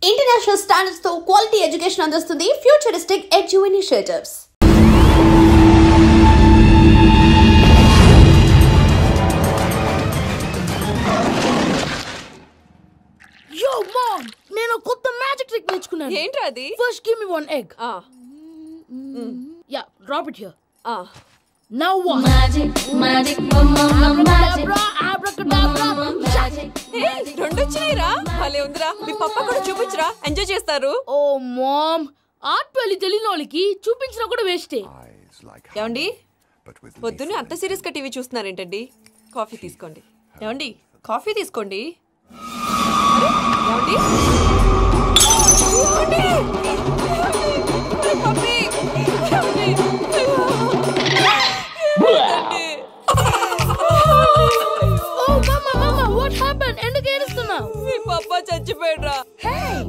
International standards తో quality education అందిస్తుంది futuristic edu initiatives. Yo mom, నేను కొత్త మ్యాజిక్ ట్రిక్ నేర్చుకున్నాను. ఏంట్రా అది? First give me one egg. Yeah, drop it here. Now what? Magic, mama, magic. Abracadabra. రెండు వచ్చినాయిరా. భలే ఉందిరా. మీ పప్ప కూడా చూపించరా, ఎంజాయ్ చేస్తారు. Oh mom, ఆర్ట్ పెళ్లి తెలియని వాళ్ళకి చూపించినా కూడా వేస్టే. ఏమండి, పొద్దున్నే అంత సీరియస్ గా టీవీ చూస్తున్నారేంటండి? కాఫీ తీసుకోండి. ఏమండి, కాఫీ తీసుకోండి. ఏమండి? పప్పి! ఏమండి? Oh mama, what happened? ఎందుకు ఏడుస్తున్నావు? మీ పప్ప చచ్చిపోయాడురా.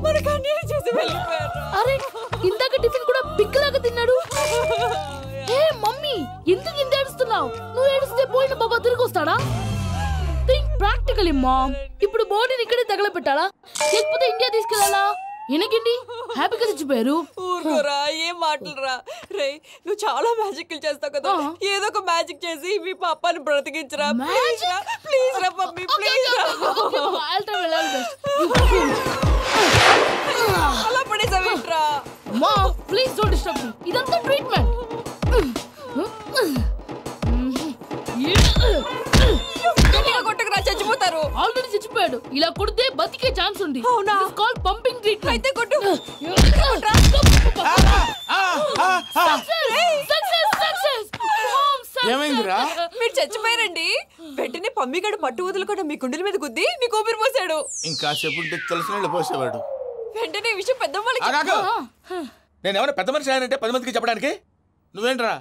మనకు అన్యాయం చేసి వెళ్ళిపోయాడురా. అరే, ఇందాక టిఫిన్ కూడా పిక్కలాగా తిన్నాడు. హే మమ్మీ, ఎందుకు ఇంత ఏడుస్తున్నావు? నువ్వు ఏడిస్తే పోయిన బాబా తిరిగి వస్తాడా? Think practically ma'am. ఇప్పుడు బాడీని ఇక్కడే తగలబెట్టాలా లేకపోతే ఇండియా తీసుకెళ్ళాలా? ఎనకండి హ్యాపీగా చచ్చిపోయారు. ఊరుకోరా, ఏం మాటలురా. రే, నువ్వు చాలా మ్యాజిక్లు చేస్తావు కదా, ఏదో ఒక మ్యాజిక్ చేసి మీ పాపాని బ్రతికించరా. ప్లీజ్ రా మమ్మీ, ప్లీజ్ రా. అలా పడేసావేంట్రా? Mom please don't disturb me. ఇదంతా ట్రీట్మెంట్. కొట్టకరా, చచ్చిపోతారు. ఆల్రెడీ చచ్చిపోయాడు. ఇలా కొడితే బతికే ఛాన్స్ ఉంది. అవునా? It is called pumping treatment. అయితే కొట్టు. ఏమైందిరా? మీరు చచ్చిపోయారండి. వెంటనే పమ్మిగాడు పట్టు వదులుకుండా మీ గుండెల మీద గుద్ది మీకు ఊపిరి పోసాడు. ఇంకా చెప్పుంటే తెలిసిన పోసేవాడు. వెంటనే ఈ విషయం పెద్దవాళ్ళకి. నేను ఎవరైనా పెద్ద మనిషి ఆయనంటే 10 మందికి చెప్పడానికి. నువ్వేంట్రా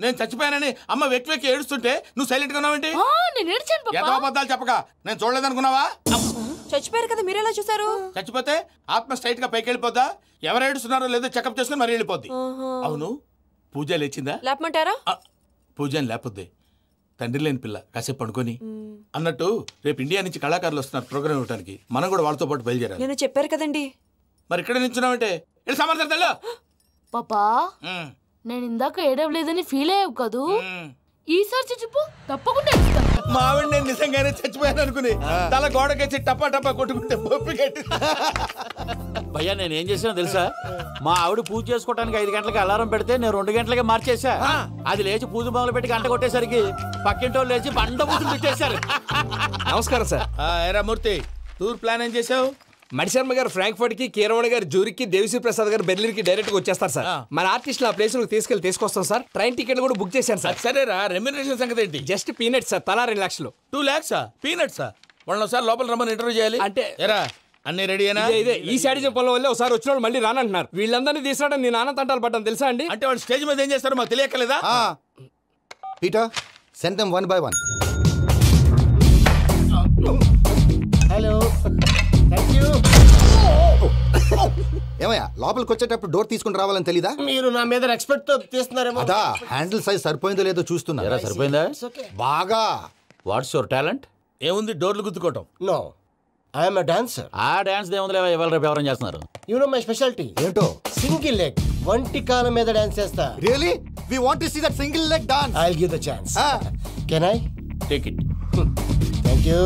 నేను చచ్చిపోయానని అమ్మ వెక్కి వెక్కి ఏడుస్తుంటే నువ్వు సైలెంట్ గా ఉన్నావేంటి? నేను ఏడ్చాను పాపా. ఎంత అబద్ధాలు చెప్పక నేను చూడలేదనుకున్నావా? చచ్చిపోయారు కదా, మీరెలా చూసారు? చచ్చిపోతే ఆత్మ స్ట్రైట్ గా పైకి వెళ్ళిపోద్దా? ఎవరు ఏడుస్తున్నారో లేదో చెకప్ చేసుకుని మరి వెళ్ళిపోద్ది. అవును, పూజ లేచిందా? లేపమంటారా? పూజ అని లేకపోద్ది. తండ్రి లేని పిల్ల కాసేపు పడుకొని. అన్నట్టు రేపు ఇండియా నుంచి కళాకారులు వస్తున్నారు ప్రోగ్రామ్ ఇవ్వడానికి. మనం కూడా వాళ్ళతో పాటు బయలుదేరాలి. నేను చెప్పారు కదండి. మరి ఇక్కడ నిల్చున్నావంటే వెళ్ళి సమర్థతల్లో. పాపా, నేను ఇందాక ఏడవలేదని ఫీల్ అయ్యావు కదూ? ఈసారి చచ్చిపో, తప్పకుండా ఏడుస్తాను. మా ఆవిడ నేను నిజంగానే చచ్చిపోయాను అనుకుని తల గోడకొచ్చి టపా టపా కొట్టుకుంటే బొప్పి కట్టి. భయ్యా, నేను ఏం చేసినా తెలుసా? మా ఆవిడ పూజ చేసుకోవడానికి 5 గంటలకి అలారం పెడితే నేను 2 గంటలకే మార్చేసా. అది లేచి పూజ మొదలు పెట్టి గంట కొట్టేసరికి పక్కింటి వాళ్ళు లేచి బండ పూజలు పెట్టేశారు. నమస్కారం సార్. ఏరా మూర్తి, టూర్ ప్లాన్ ఏం చేసావు? మణిశర్మ గారు ఫ్రాంక్ఫర్ట్ కి, కీరవాణి గారు జూరిక్, దేవిశ్రీ ప్రసాద్ గారు బెర్లిన్ కి డైరెక్ట్ గా వచ్చేస్తారు సార్. మన ఆర్టిస్టులు ఆ ప్లేస్ తీసుకొస్తాం సార్. ట్రైన్ టికెట్ కూడా బుక్ చేశాను సార్. సరేరా, రెమ్యూనరేషన్ సంగతి ఏంటి? జస్ట్ పీనట్స్ సార్, తలా 2 లక్షలు. 2 lakhs పీనట్సా? వాళ్ళని ఒకసారి లోపల రమ్మని ఇంటర్వ్యూ చేయాలి. అంటే ఎరా అన్ని రెడీయేనా? ఇదే ఈ శాడిజం పొలం వల్లే ఒకసారి వచ్చిన వాళ్ళు మళ్ళీ రానంటున్నారు. వీళ్ళందరినీ తీసుకురావడం నేను ఆనంద తంటాలు పడ్డాను తెలుసా అండి. అంటే వాళ్ళు స్టేజ్ మీద ఏం చేస్తారో మాకు తెలియక్కలేదా? Peter, send them one by one. Hello, thank you. ఏమయ్యా, లోపలికి వచ్చేటప్పుడు డోర్ తీసుకుని రావాలని తెలీదా? మీరు నా మీద ఎక్స్పెక్ట్ తో తీస్తున్నారేమో. అదా, హ్యాండిల్ సైజ్ సరిపోయిందో లేదో చూస్తున్నా. సరిపోయిందా? బాగా. What's your talent? ఏముంది, డోర్లు గుద్దుకోవటం. No, I'm a dancer. ఆ డాన్స్ దేవుందిలే, ఇవాళ రేపు ఎవరైనా చేస్తున్నారు. యు నో మై స్పెషాలిటీ ఏంటో? సింగిల్ లెగ్, వంటి కాలం మీద డాన్స్ చేస్తా. Really? We want to see that single leg dance. I will give the chance. Can I? Take it. Thank you.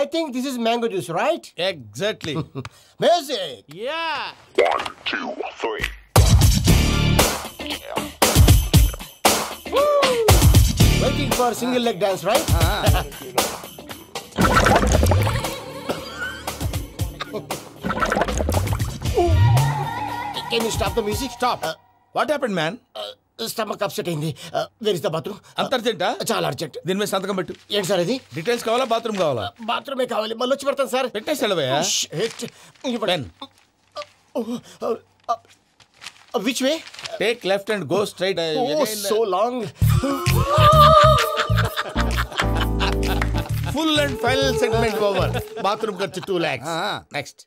I think this is mango juice, right? Exactly. Music. Yeah. 1, 2, 3. Waiting for single leg dance, right? Can you stop the music? Stop. What happened, man? Stomach upset అయింది. Where is the bathroom? అంత అర్జెంటా? చాలా urgent. దీని మీద సంతకం పెట్టు. ఏంటి sir ఇది? డీటెయిల్స్ కావాలా, బాత్రూమ్ కావాలా? బాత్రూమే కావాలి. మళ్ళీ వచ్చి పెడతాను సార్. పెట్టేసి వెళ్ళవయ్యా. Which way? Take left and go straight. So long. Full and final segment over. Bathroom ఖర్చు 2 lakhs. నెక్స్ట్.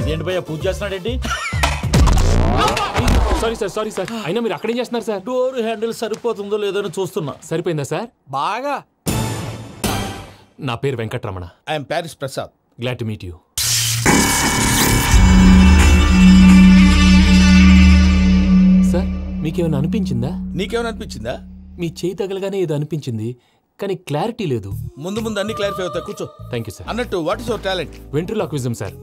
ఇదేంటి భయ్యా, పూజ చేస్తున్నాడేంటి? సారీ సార్ అయినా మీరు అక్కడేం చేస్తున్నారు సార్? డోర్ హ్యాండిల్ సరిపోతుందో లేదో చూస్తున్నా. సరిపోయిందా సార్? బాగా. నా పేరు Venkataramana. I'm Paris Prasad. Glad to meet you. Sir మీకేమైనా అనిపించిందా? నీకేమైనా అనిపించిందా? మీ చేయి తగలగానే ఏదో అనిపించింది, కానీ క్లారిటీ లేదు. ముందు అన్ని క్లారిఫై అవుతాయి, కూర్చో. Thank you sir. అన్నట్టు what is your talent? Ventriloquism sir.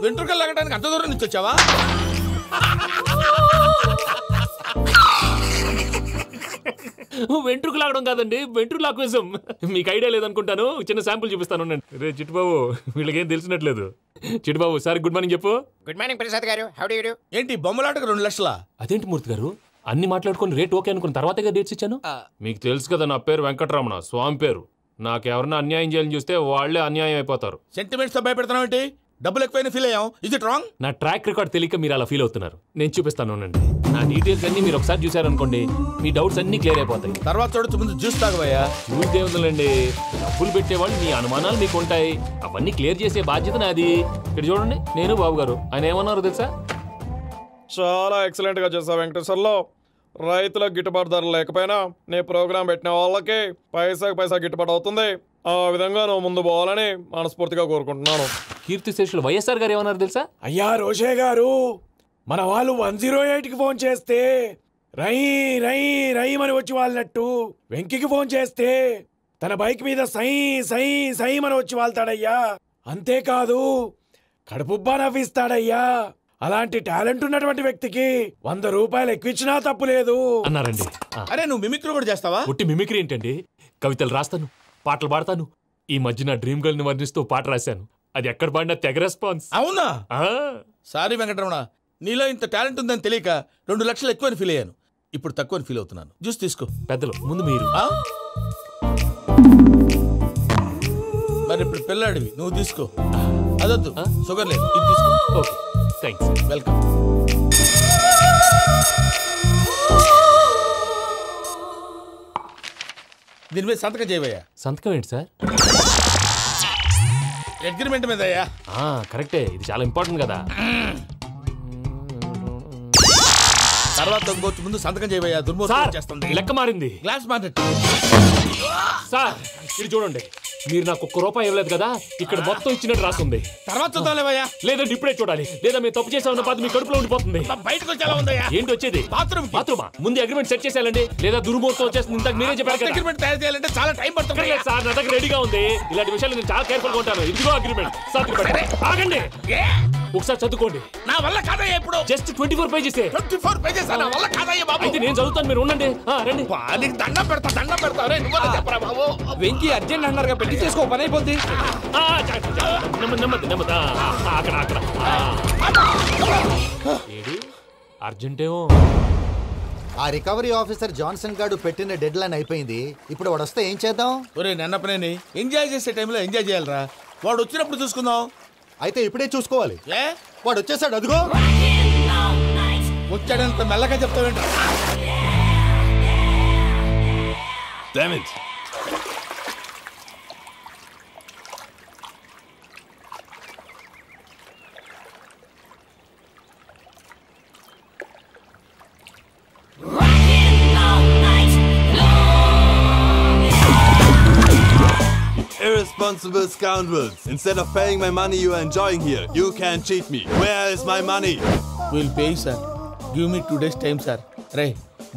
వెంట్రుకలు లాగడానికి అంత దూరం నుంచి వచ్చావా? వెంట్రుకు లాగడం కాదండి, వెంట్రులాక్విజం. మీకు ఐడియా లేదనుకుంటాను, చిన్న శాంపుల్ చూపిస్తాను. రే చిట్టుబాబు, వీళ్ళకేం తెలిసినట్లేదు. చిట్టుబాబు సార్ గుడ్ మార్నింగ్ చెప్పు. Good morning Prasad garu. How do you do? ఏంటి బొమ్మలాటకు 2 లక్షలా? అదేంటి మూర్తి గారు, అన్ని మాట్లాడుకుని రేట్ ఓకే అనుకున్న తర్వాతగా డేట్స్ ఇచ్చాను. మీకు తెలుసు కదా నా పేరు వెంకటరమణ, స్వామి పేరు. నాకెవరన్నా అన్యాయం చేయాలని చూస్తే వాళ్లే అన్యాయం అయిపోతారు. సెంటిమెంట్స్ తో భయపెడతావు ఏంటి? డబ్బులు ఎక్కువైనా ఫీల్ అయ్యాం. Is it wrong? నా ట్రాక్ రికార్డ్ తెలియక మీరు అలా ఫీల్ అవుతున్నారు. నేను చూపిస్తాను అండి. నా డీటెయిల్స్ అన్ని మీరు ఒకసారి చూసారనుకోండి, మీ డౌట్స్ అన్ని క్లియర్ అయిపోతాయి. తర్వాత చూడొచ్చు, ముందు జ్యూస్ తాగవయ్యా. చూస్తే ఉందండి, డబ్బులు పెట్టేవాళ్ళు మీ అనుమానాలు మీకు ఉంటాయి, అవన్నీ క్లియర్ చేసే బాధ్యత నాది. ఇక్కడ చూడండి, నేను బాబు గారు. ఆయన ఏమన్నారు తెలుసా? చాలా ఎక్సలెంట్ గా చేసావు వెంకటేశ్వర్లో. రైతులకు గిట్టుబాటు ధర లేకపోయినా నీ ప్రోగ్రాం పెట్టిన వాళ్ళకి పైసా గిట్టుబాటు అవుతుంది. ఆ విధంగా నువ్వు ముందు పోవాలని మనస్ఫూర్తిగా కోరుకుంటున్నాను. కీర్తిశేషులు వైఎస్ఆర్ గారు ఏమన్నారు తెలుసా? అయ్యా రోషే గారు, మన వాళ్ళు 108కి ఫోన్ చేస్తే రై రై రైమని వచ్చి వాళ్ళనట్టు, వెంకికి ఫోన్ చేస్తే తన బైక్ మీద సై సై సైమని వచ్చి వాళ్తాడయ్యా. అంతేకాదు కడుపుబ్బా నవ్విస్తాడయ్యా. అలాంటి టాలెంట్ ఉన్నటువంటి వ్యక్తికి 100 రూపాయలు ఎక్కువిచ్చినా తప్పు లేదు అన్నారండి. అరే నువ్వు మిమిక్రీ కూడా చేస్తావా? ఉట్టి మిమిక్రీ ఏంటండి, కవితలు రాస్తాను, పాటలు పాడతాను. ఈ మధ్య నా డ్రీమ్ గర్ల్ ని వర్ణిస్తూ పాట రాశాను, అది ఎక్కడ పాడినా తెగ రెస్పాన్స్. అవునా? సారీ వెంకటరమణ, నీలో ఇంత టాలెంట్ ఉందని తెలియక 2 లక్షలు ఎక్కువని ఫీల్ అయ్యాను. ఇప్పుడు తక్కువని ఫీల్ అవుతున్నాను. జ్యూస్ తీసుకో. పెద్దలు ముందు మీరు. మరి ఇప్పుడు పిల్లాడివి, నువ్వు తీసుకో. అదొద్దు, షుగర్ లేదు, ఇది తీసుకో. Okay thanks. వెల్కమ్. దీని మీద సంతకం చేయవయ్యా. సంతకం ఏంటి సార్? అగ్రిమెంట్ మీద అయ్యా. కరెక్టే, ఇది చాలా ఇంపార్టెంట్ కదా. తర్వాత ఇంకొచ్చి ముందు సంతకం చేయవయ్యా. దుర్మోహం చేస్తుంది. లెక్క మారింది. గ్లాస్ మారినట్టు. సార్ ఇది చూడండి, మీరు నాకు 1 రూపాయి ఇవ్వలేదు కదా, ఇక్కడ మొత్తం ఇచ్చినట్టు రాస్తుంది. తర్వాత చూద్దాంలేవయ్యా. లేదంటే ఇప్పుడే చూడాలి, లేదా మీరు తప్పు చేసామన్న బాధ మీ కడుపులో ఉండిపోతుంది. బయటకు వచ్చేలా ఉందయ్యా. ఏంటి వచ్చేది? బాత్రూమా? ముందు అగ్రిమెంట్ సెట్ చేసేయాలండి, లేదా దుర్మూర్తం వచ్చేస్తుంది. ఇంతకు మీరే చెప్పారు కదా అగ్రిమెంట్ తయారు చేయాలంటే చాలా టైం పడుతుంది సార్. నా దగ్గర రెడీగా ఉంది. ఇలాంటి విషయాలు నేను చాలా కేర్ఫుల్ గా ఉంటాను. ఇదిగో అగ్రిమెంట్. ఆగండి, ఒకసారి చదువుకోండి. నా వల్ల కాదయ్యా. ఇప్పుడు జస్ట్ 24 పేజెస్. 24 పేజెస్ నా వల్ల కాదయ్యా బాబు. అయితే నేను చదువుతాను, మీరు ఉండండి. రండి. నీకు దండం పెడతా. చెప్పరా బాబు. వెంకీ అర్జెంట్ అన్నారుగా, పెట్టి చేసుకో, పని అయిపోద్ది. నెమ్మది. అక్కడ ఏడి అర్జెంటేమో. ఆ రికవరీ ఆఫీసర్ జాన్సన్ గారు పెట్టిన డెడ్ లైన్ అయిపోయింది. ఇప్పుడు వాడు వస్తే ఏం చేద్దాం? ఒరే నన్నపనేని, ఎంజాయ్ చేసే టైంలో ఎంజాయ్ చేయాలరా. వాడు వచ్చినప్పుడు చూసుకుందాం. అయితే ఇప్పుడే చూసుకోవాలి. వాడు వచ్చేసాడు, అదిగో. వచ్చాడంత మెల్లగా చెప్తావేంట. Damn it. Irresponsible scoundrels. Instead of paying my money you are enjoying here, you can't cheat me. Where is my money? We'll pay, sir. Give me 2 days time, sir. Ray,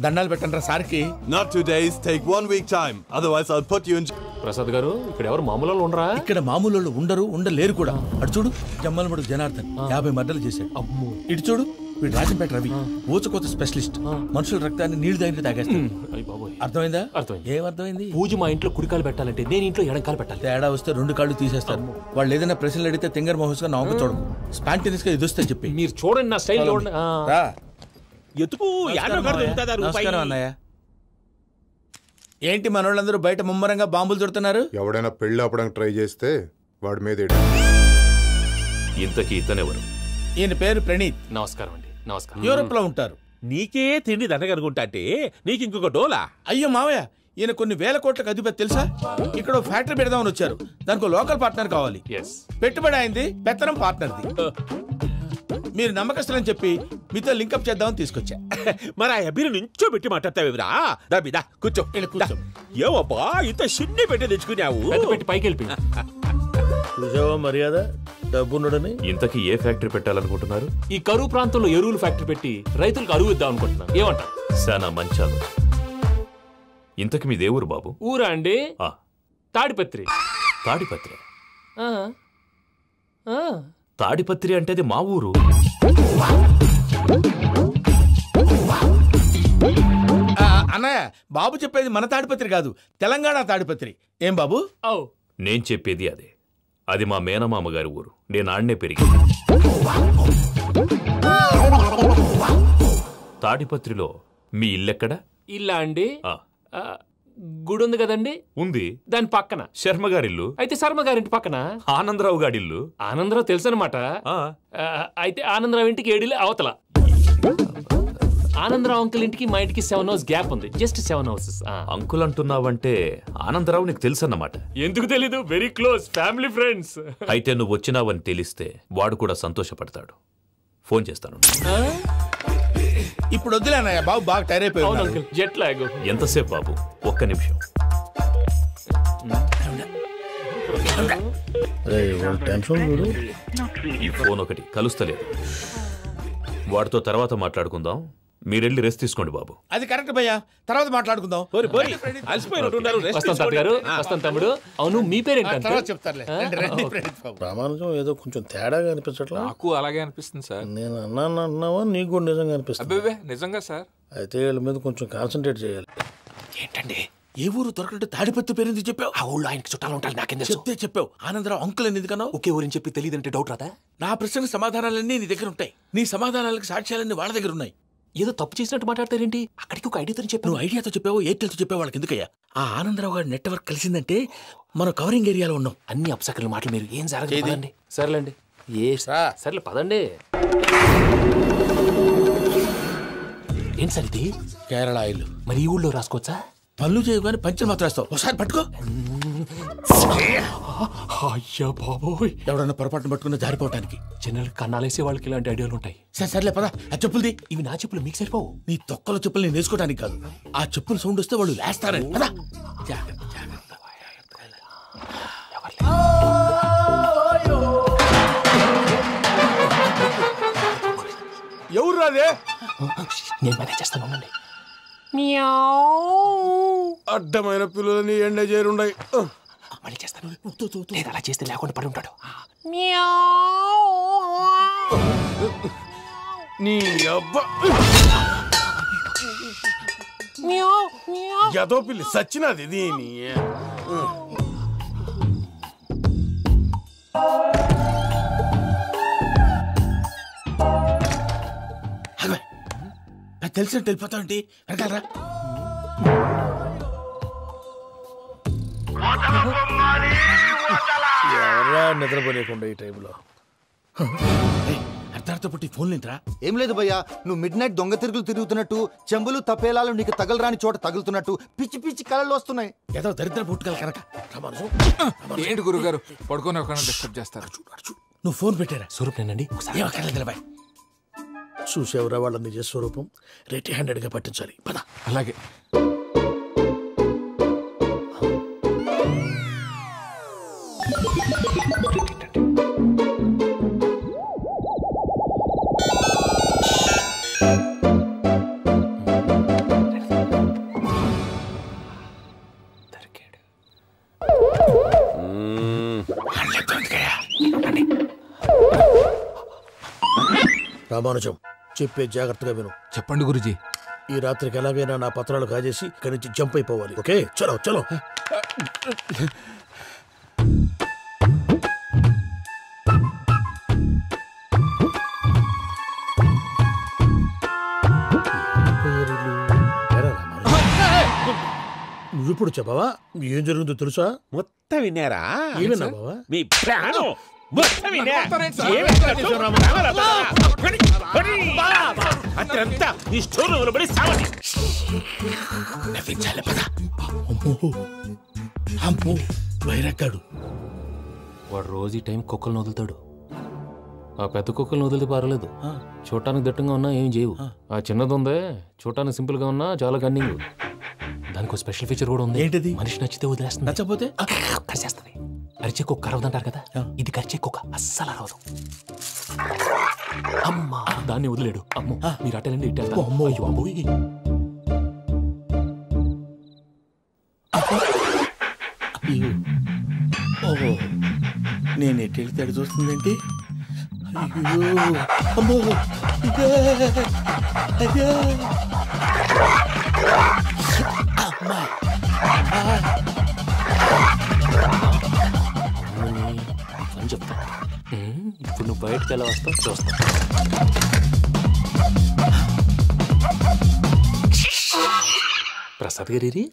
దండాలు పెట్టండి సార్కి. Not 2 days, take 1 week time. Otherwise I'll put you in. Prasad గారు, ఇక్కడ ఎవరు మామూలు వాళ్ళు ఉండరా? ఇక్కడ మామూలు వాళ్ళు ఉండలేరు కూడా. అటు చూడు, జమ్మలమడు జనార్దన్ 50 మర్డర్లు చేశాడు. ఇటు చూడు, వీడు రాజంపేట రవి, ఊచకోత స్పెషలిస్ట్. మనుషుల రక్తాన్ని నీళ్లు దగ్గర తాగేస్తాడు. అర్థమైందా? ఏమర్థమైంది? పూజ మా ఇంట్లో కుడికాలు పెట్టాలంటే నేను ఇంట్లో ఎడంకాలు పెట్టాలి. తేడా వస్తే 2 కాళ్ళు తీసేస్తారు. వాళ్ళు ఏదైనా ప్రశ్నలు అడిగితే తింగర్ మహోస్ గా నవ్వు చూడకు. స్పాంటినియస్ గా ఎదుస్తే చెప్పి. మీరు చూడండి నా స్టైల్. ఎతుకు నమస్కారం అన్నయ్య. ఏంటి మనోళ్ళందరూ బయట ముమ్మరంగా బాంబులు చుడుతున్నారు? ఎవడైనా పెళ్లి ఆపడానికి ట్రై చేస్తే వాడి మీద. ఇంతకీ ఇతనెవరు? ఈయన పేరు ప్రణీత్. నమస్కారం అండి. నమస్కారం. యూరోప్ లో ఉంటారు. నీకే తిండి దండగనుకుంటా అంటే నీకు ఇంకొక డోలా? అయ్యో మావయ్య, ఈయన కొన్ని వేల కోట్లకు అధిపతి తెలుసా? ఇక్కడ ఫ్యాక్టరీ పెడదామని వచ్చారు. దానికి లోకల్ పార్ట్నర్ కావాలి. పెట్టుబడి అయింది, పెత్తనం పార్ట్నర్ది. మీరు నమ్మకస్తులని చెప్పి మీతో లింకప్ చేద్దామని తీసుకొచ్చా. మరి ఆ అబ్బిని నుంచో పెట్టి మాట్లాడతావేమిరా? దాబిదా కూర్చో. ఏవబ్బా ఇంత చిన్ని పెట్టి తెచ్చుకున్నావు? పెట్టి పైకి వెళ్ళి చూసావా మర్యాద డబ్బున్నడని. ఇంతకీ ఏ ఫ్యాక్టరీ పెట్టాలనుకుంటున్నారు? ఈ కరువు ప్రాంతంలో ఎరువులు ఫ్యాక్టరీ పెట్టి రైతులకు అరువు ఇద్దాం అనుకుంటున్నాను. ఏమంటారు? శానా మంచాలు. ఇంతకి మీ దేవురు బాబు? ఊరా అండి? తాడిపత్రి. తాడిపత్రి? తాడిపత్రి అంటే అది మా ఊరు. అన్నయ్య బాబు చెప్పేది మన తాడిపత్రి కాదు, తెలంగాణ తాడిపత్రి. ఏం బాబు? నేను చెప్పేది అదే. అది మా మేనమామ గారి ఊరు. నేను ఆడనే పెరిగి. తాడిపత్రిలో మీ ఇల్లెక్కడ? ఇల్లా అండి? గుడి ఉంది కదండి. ఉంది. దాని పక్కన శర్మ గారిల్లు. అయితే శర్మ గారింటి పక్కన ఆనందరావు గారిల్లు. ఆనందరావు తెలుసు అనమాట. అయితే ఆనందరావు ఇంటికి 7 ఇల్లు అవతల. ఆనందరావు అంకుల్ ఇంటికి మా ఇంటికి 7 హౌస్ గ్యాప్ ఉంది. Just 7 houses. అంకుల్ అంటున్నావంటే ఆనందరావు నీకు తెలుసు అన్నమాట. ఎందుకు తెలీదు? Very close family friends. అయితే నువ్వు వచ్చినావని తెలిస్తే వాడు కూడా సంతోషపడతాడు. ఫోన్ చేస్తాను. ఇప్పుడు వద్దులే అన్నయ్య, బాబు బాగా టైర్ అయిపోయాడు. Jet lag. ఎంతసేపు బాబు? ఒక్క నిమిషం. ఈ ఫోన్ ఒకటి కలుస్తలేదు. వాడితో తర్వాత మాట్లాడుకుందాం. మీరెళ్ళి రెస్ట్ తీసుకోండి బాబు. అది కరెక్ట్ భయ్యా, తర్వాత మాట్లాడుకుందాం. వస్తాను తమ్ముడు. అవును మీ పేరేంటి? రామానుజం ఏదో కొంచెం తేడాగా అనిపించట్లా? నాకు అలాగే అనిపిస్తుంది సార్. నేను అన్నావా నీకు కూడా నిజంగా అనిపిస్తుంది? నిజంగా సార్. అయితే వీళ్ళ మీద కొంచెం కాన్సన్ట్రేట్ చేయాలి. ఏంటండి ఏ ఊరు దొరకట్టు తాడిపత్రి పేరు ఎందుకు చెప్పావు? ఆ ఊళ్ళో ఆయనకి చుట్టాలు ఉంటారు. నాకేం చెప్తే చెప్పావు. ఆనందరావు అంకుల్ అని ఎందుకన్నావు? ఒకే ఊరిని చెప్పి తెలియదంటే డౌట్ రాదా? నా ప్రశ్నకు సమాధానాలన్నీ నీ దగ్గర ఉంటాయి. నీ సమాధానాలకు సాక్ష్యాలన్నీ వాళ్ళ దగ్గర ఉన్నాయి. ఏదో తప్పు చేసినట్టు మాట్లాడతారేంటి? అక్కడికి ఒక ఐడియాతో చెప్పావు. నువ్వు ఐడియాతో చెప్పావు, ఎయిర్టెల్తో చెప్పావు. వాళ్ళకి ఎందుకయ్యా? ఆ ఆనందరావు గారి నెట్వర్క్ కలిసిందంటే మనం కవరింగ్ ఏరియాలో ఉన్నాం. అన్ని అప్సకర్ల మాటలు మీరు ఏం జరగదండి. సర్లేండి. సర్లే పదండి. ఏం సార్ ఇది? కేరళ ఆయిల్. మరి ఈ ఊళ్ళో రాసుకోవచ్చా? పనులు చేయగానే పంచర్ మాత్రం వేస్తావు. ఒకసారి పట్టుకో. అయ్యా బాబోయ్, ఎవడన్నా పొరపాటును పట్టుకున్న జారిపోవటానికి. జనరల్ కన్నాలేసే వాళ్ళకి ఇలాంటి ఐడియాలు ఉంటాయి. సర్లే పదా. ఆ చెప్పులది. ఇవి నా చెప్పులు మీకు సరిపోవు. నీ తొక్కల చెప్పులు నేను వేసుకోవడానికి కాదు, ఆ చెప్పులు సౌండ్ వస్తే వాళ్ళు లేస్తారని. పదా. ఎవరు రాదే? నేను మేనేజ్ చేస్తాను. అడ్డమైన పిల్లలని ఎండ చేరుండయి. మళ్ళీ చేస్తాను. లేదు అలా చేస్తే లేకుండా పడి ఉంటాడు. నీ అబ్బా ఎదో పిల్లి సచ్చినది దీని. తెలిసినట్టు వెళ్ళిపోతావు ఏంటి? వెనకాలరా. ఎవరా నిద్రపోలేకుండా ఈ టైంలో? అర్ధార్థ పుట్టి ఫోన్ లేంట్రా? ఏం లేదు భయ్యా, నువ్వు మిడ్ నైట్ దొంగ తిరుగులు తిరుగుతున్నట్టు, చెంబులు తపేలాలు నీకు తగలరాని చోట తగులుతున్నట్టు పిచ్చి పిచ్చి కళలు వస్తున్నాయి. ఏదో దరిద్ర పుట్టుకల కనుక. ఏంటి గురుగారు పడుకొని ఒక డిస్టర్బ్ చేస్తారు? నువ్వు ఫోన్ పెట్టారా? స్వరూప్ నేనండి. నిలబాయ్. చూసేవరా వాళ్ళ నిజ స్వరూపం. రెడీ హ్యాండెడ్ గా పట్టించాలి. పద. అలాగే. రామానుజం చెప్పే జాగ్రత్తగా విను. చెప్పండి గురుజీ. ఈ రాత్రికి ఎలాగైనా నా పత్రాలు కాజేసి ఇక్కడి నుంచి జంప్ అయిపోవాలి. ఓకే, చలో చలో. నువ్విప్పుడు చెప్పవా ఏం జరుగుతుందో తెలుసా? మొత్తం విన్నారా? ఏమన్నా బావా? మీ ప్రాణం అత్రంతా ఈ స్టోర్ రూమ్ లో పడి సావండి. నవ్వించాలి. పద. అమ్మో వైరక్కాడు. వాడు రోజు ఈ టైం కుక్కలను వదులుతాడు. ఆ పెద్ద కుక్కలను వదిలితే పర్వాలేదు, చూడటానికి దట్టంగా ఉన్నా ఏం చేయవు. ఆ చిన్నది ఉందే, చూడటానికి సింపుల్ గా ఉన్నా చాలా కన్నింగ్. దానికి ఒక స్పెషల్ ఫీచర్ కూడా ఉంది. ఏంటిది? మనిషి నచ్చితే వదిలేస్తుంది, నచ్చపోతే కరిచేస్తుంది. అరిచే కుక్క అరవదంటారు కదా, ఇది కరిచే కుక్క అస్సలు అరవదు. అమ్మా దాన్ని వదిలేడు. అమ్మో మీరు అటెండి ఇటు వెళ్తారు. అమ్మో అయ్యో అబ్బోయ్. ఓహో నేను ఎటు వెళ్తే అటు చూస్తుందేంటి? అయ్యో అమ్మో అయ్యో అమ్మా అని చెప్తా. ఇప్పుడు నువ్వు బయటకు ఎలా వస్తావు చూస్తా. ప్రసాద్ గారి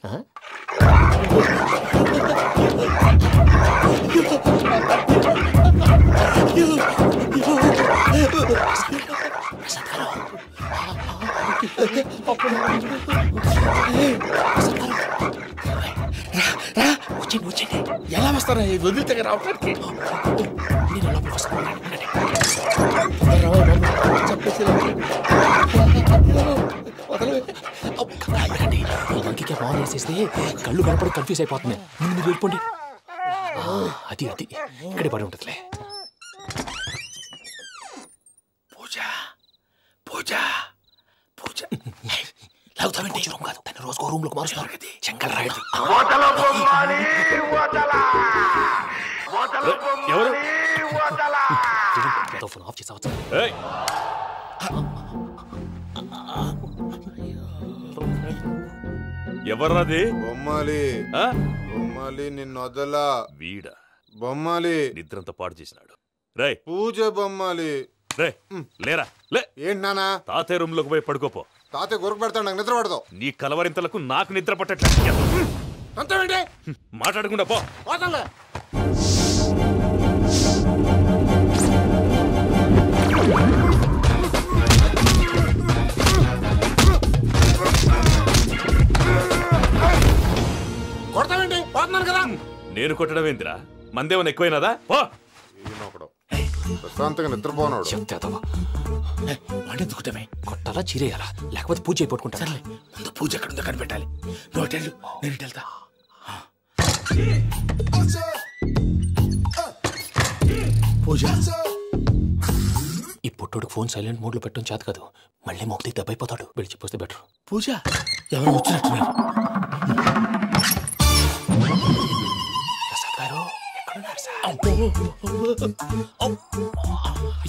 ఎలా వస్తారా? వదిలితే రావడానికి మంకికి ఫోన్ చేసేస్తే కళ్ళు కనపడి కన్ఫ్యూజ్ అయిపోతుంది. ముందు మీరు వెళ్ళిపోండి. అది అది ఇక్కడే పడి ఉంటుందిలే. పూజ పూజ పూజ లాగుతామంటే రూమ్ కాదు, తన రోజుకో రూమ్ లోకి మారుస్తున్నారు కదా. శంకర్ రాయుడు ఎవరు ఫోన్ ఆఫ్ చేసావచ్చు. ఎవర్రాది? బొమ్మాలి బొమ్మాలి నిన్ను వదలా. వీడ బొమ్మాలి నిద్రంతా పాడు చేసినాడు. రే పూజ బొమ్మాలి. రే లేరా లే. ఏంటి నానా? తాతయ్య రూమ్ లోకి పోయి పడుకోపో. తాతయ్య గురకు పెడతాడు, నాకు నిద్ర పడతావు. నీ కలవరింతలకు నాకు నిద్ర పట్టట్లేదు. మాట్లాడకుండా పో. కొడతామండి, పోతున్నాను కదా. నేను కొట్టడం ఏంటిరా? మందేమన్నా ఎక్కువైనదా? పో. ప్రశాంతంగా నిద్రపోనాడు. వాడెందుకుంటామే? కొట్టాలా చీరేయాలా లేకపోతే పూజ అయిపోట్టుకుంటా. సర్లే ముందు పూజ ఎక్కడ ఉందో కనిపెట్టాలి. నువ్వు అటెళ్ళు, నేను ఇటు వెళ్తా. పూజ ఈ పుట్టోడు ఫోన్ సైలెంట్ మోడ్ లో పెట్టడం చేత కాదు. మళ్ళీ మొక్కి దెబ్బైపోతాడు. విడిచిపోతే బెటర్. పూజ ఎవరు వచ్చినట్టున్నారు? ప్రసాద్ గారు ఎక్కడున్నారు సార్?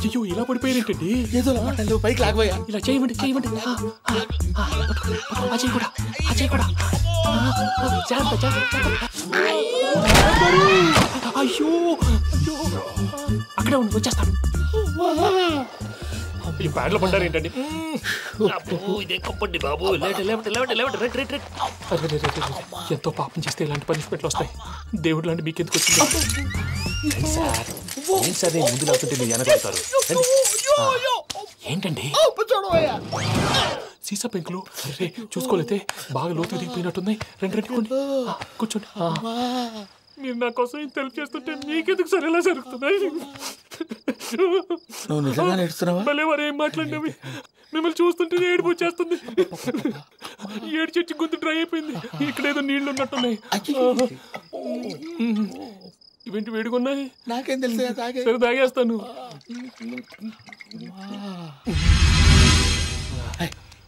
అయ్యో ఇలా పడిపోయారేంటండి? ఏదో మాట్లాడు, పైకి లాగబోయా. ఇలా చేయమండి చేయమండి. అజయ్ కూడా అజయ్ కూడా జాగ్రత్త జాగ్రత్త. అయ్యో అక్కడే ఉండి వచ్చేస్తాను. ఈ బ్యాడ్లో పడ్డారు ఏంటండి? ఇదే కప్పండి బాబు. ఎంతో పాపం చేస్తే ఇలాంటి పనిష్మెంట్లు వస్తాయి. దేవుడు లాంటి మీకెందుకు వచ్చింది? సార్ నేను ముందు లేకుంటే మీరు వెనకాడతారు. ఏంటండి సీసా పెంకులు? అరే చూసుకోలేతే బాగా లోతు దిగిపోయినట్టున్నాయి. రండి రండి కూర్చోండి. మీరు నా కోసం ఇంత హెల్ప్ చేస్తుంటే మీకెందుకు సరే ఎలా జరుగుతున్నాయి? నువ్వు నిజంగా నేర్చుతున్నావా? మళ్ళీ మరి ఏం మాట్లాడినవి? మిమ్మల్ని చూస్తుంటే ఏడుపు వచ్చేస్తుంది. ఏడు చెట్టు గొంతు డ్రై అయిపోయింది. ఇక్కడ ఏదో నీళ్లు ఉన్నట్టున్నాయి. ఇవేంటి వేడుకున్నాయి? నాకేం తెలుసు. సరే తాగేస్తాను.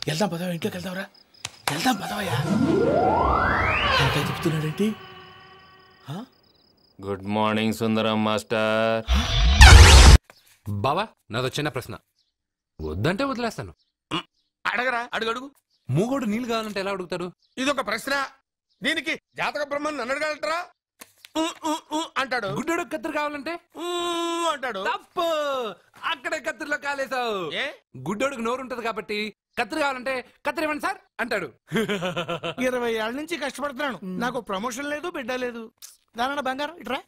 వెళ్దాం పదవా, ఇంట్లోకి వెళ్దాంరా. వెళ్దాం పదవయ్యా. చెప్తున్నాడేంటి? గుడ్ మార్నింగ్ సుందరం మాస్టర్. బావా నాదో చిన్న ప్రశ్న. వద్దంటే వదిలేస్తాను. అడగరా, అడుగు అడుగు. మూగోడు నీళ్ళు కావాలంటే ఎలా అడుగుతాడు? ఇదొక ప్రశ్న. దీనికి జాతక బ్రహ్మను నన్ను అడగలటరా? అంటాడు. గుడ్డోడు కత్తిరి కావాలంటే అంటాడు. తప్పు. అక్కడే కత్తిరిలో కాలేసావు. గుడ్డోడికి నోరు ఉంటది కాబట్టి కత్తిరి కావాలంటే కత్తిరి ఇవ్వండి సార్ అంటాడు. 20 ఏళ్ళ నుంచి కష్టపడుతున్నాను, నాకు ప్రమోషన్ లేదు, బిడ్డ లేదు. దానన్న బంగారం ఇట్రా.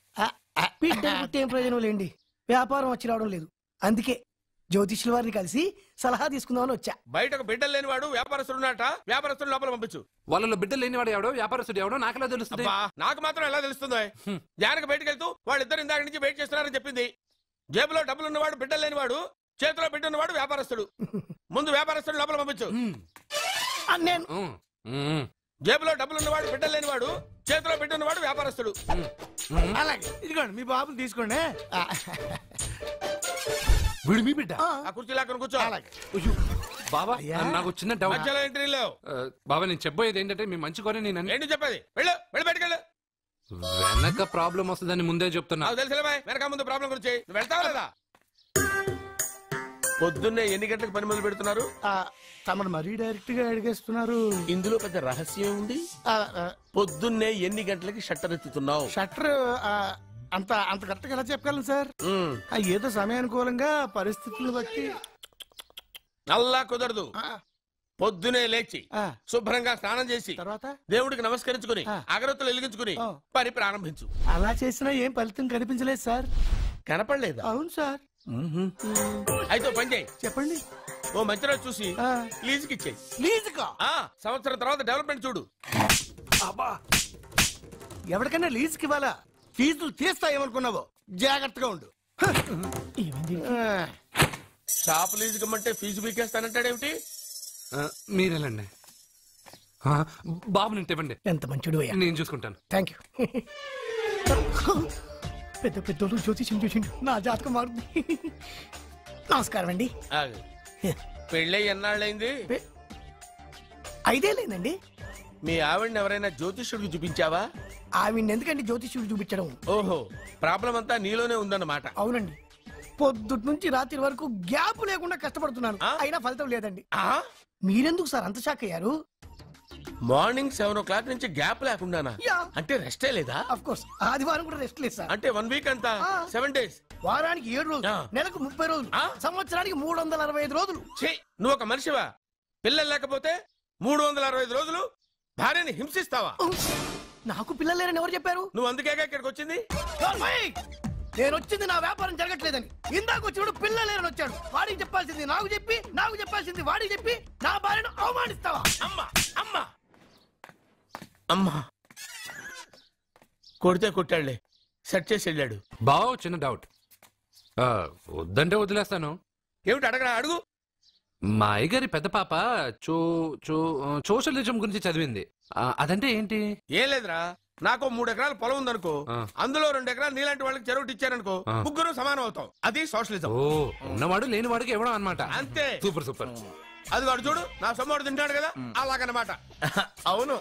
బిడ్డ ఏం ప్రయోజనం లేండి, వ్యాపారం వచ్చి రావడం లేదు. అందుకే జ్యోతిష్యుల వారిని కలిసి సలహా తీసుకుందామని వచ్చా. బయటకు బిడ్డలు లేనివాడు వ్యాపారస్తుడు ఉన్నట. వ్యాపారస్తుడు లోపల పంపించు. వాళ్ళలో బిడ్డలు లేనివాడు ఎవడో వ్యాపారస్తుడు ఎవడో నాకెలా తెలుస్తుంది? నాకు మాత్రం ఎలా తెలుస్తుందో? జానకి బయటకు వెళ్తూ వాళ్ళిద్దరు ఇందాక నుంచి వెయిట్ చేస్తున్నారని చెప్పింది. జేబులో డబ్బులున్నవాడు బిడ్డలు లేనివాడు, చేతిలో బిడ్డ ఉన్నవాడు వ్యాపారస్తుడు. ముందు వ్యాపారస్తుడు లోపల పంపించు. జేబులో డబ్బులున్నవాడు బిడ్డలు లేనివాడు, చేతిలో బిడ్డ ఉన్నవాడు వ్యాపారస్తుడు. అలాగే ఇదిగోండి మీ బాబుని తీసుకోండి. వీడు మీ బిడ్డ? ఆ కుర్చీలో అక్కడ కూర్చో. బాబా నాకు చిన్న డౌట్. మధ్యలో ఎంట్రీ లేవు. బాబా నేను చెప్పబోయేది ఏంటంటే మీ మంచి కోరే నేను ఏంటి చెప్పేది? వెళ్ళు బయటకెళ్ళు. వెనక ప్రాబ్లం వస్తుందని ముందే చెప్తున్నా. నాకు తెలుసులే బాయ్, వెనక ముందు ప్రాబ్లం గురించి. నువ్వు వెళ్తావా లేదా? పొద్దున్నే ఎన్ని గంటలకు పని మొదలు పెడుతున్నారు? తమను మరీ డైరెక్ట్ గా అడిగేస్తున్నారు. ఇందులో పెద్ద రహస్యం ఉంది. పొద్దున్నే ఎన్ని గంటలకి షట్టర్ ఎత్తుతున్నావు? షట్టర్ అంత కరెక్ట్ గా ఎలా చెప్పగలను సార్? ఏదో సమయానుకూలంగా పరిస్థితులను బట్టి. అల్లా కుదరదు. పొద్దునే లేచి శుభ్రంగా స్నానం చేసి తర్వాత దేవుడికి నమస్కరించుకుని అగరత్తులు వెలిగించుకుని పని ప్రారంభించు. అలా చేసినా ఏం ఫలితం కనిపించలేదు సార్. కనపడలేదు? అవును సార్. అయితే పని చేయి. చెప్పండి. ఓ మంచి రోజు చూసి లీజుకి ఇచ్చేయి. లీజుకా? సంవత్సరం తర్వాత డెవలప్మెంట్ చూడు. అబ్బా, ఎవరికైనా లీజుకి ఇవ్వాలా? ఫీజులు తీస్తాయేమనుకున్నావో, జాగ్రత్తగా ఉండు. షాప్ లీజుకి ఇమ్మంటే ఫీజు పీకేస్తానంటాడేమిటి? మీరేలండి బాబు నేను ఇవ్వండి. ఎంత మంచిడు అయ్యా. నేను చూసుకుంటాను. Thank you. పెద్ద పెద్దోళ్ళు జ్యోతిష్యం చూసిండు, నా జాతకం మారుంది. నమస్కారం అండి. పెళ్ళై ఎన్నాళ్ళైంది? 5 ఏళ్ళైందండి. మీ ఆవిడని ఎవరైనా జ్యోతిష్యుడికి చూపించావా? ఆవిడ ఎందుకండి జ్యోతిష్యుడు చూపించడం? ఓహో, ప్రాబ్లం అంతా నీలోనే ఉందన్నమాట. అవునండి, పొద్దుటి నుంచి రాత్రి వరకు గ్యాప్ లేకుండా కష్టపడుతున్నాను, అయినా ఫలితం లేదండి. మీరెందుకు సార్ అంత షాక్ అయ్యారు? మార్నింగ్ 7 o'clock నుంచి గ్యాప్ లేకుండానా? అంటే రెస్టే లేదా? ఆఫ్ కోర్స్, ఆదివారం కూడా రెస్ట్ లేదు సార్. అంటే 1 వీక్ అంతా 7 days. వారానికి 7 రోజులు, నెలకు 30 రోజులు, సంవత్సరానికి 365 రోజులు. నువ్వు ఒక మనిషివా? పిల్లలు లేకపోతే 365 రోజులు భార్యని హింసిస్తావా? నాకు పిల్లలు లేరని ఎవరు చెప్పారు? నువ్వు అందుకేగా ఇక్కడికి వచ్చింది. నేను వచ్చింది నా వ్యాపారం జరగట్లేదని. ఇందాక వచ్చినప్పుడు పిల్లలు లేరని వచ్చాడు. వాడికి చెప్పాల్సింది నాకు చెప్పి, నాకు చెప్పాల్సింది వాడికి చెప్పి నా భార్యను అవమానిస్తావా? అమ్మా అమ్మా అమ్మా, కొడితే కొట్టాడులే, సెట్ చేసి వెళ్ళాడు. బావ చిన్న డౌట్. వద్దంటే వదిలేస్తాను. ఏమిటి అడగరా? అడుగు. మా అయ్యగారి పెద్ద పాప సోషలిజం గురించి చదివింది. అదంటే ఏంటి? ఏం లేదురా, నాకు 3 ఎకరాల పొలం ఉందనుకో, అందులో 2 ఎకరాలు నీలాంటి వాళ్ళకి చెరువు ఇచ్చారనుకో, ముగ్గురు సమానం అవుతాం. అది సోషలిజం. ఓ, ఉన్నవాడు లేని వాడికి ఇవ్వడం అన్నమాట. అంతే. Super super. అది వాడు చూడు, నా సొమ్మడు తింటాడు కదా, అలాగనమాట. అవును,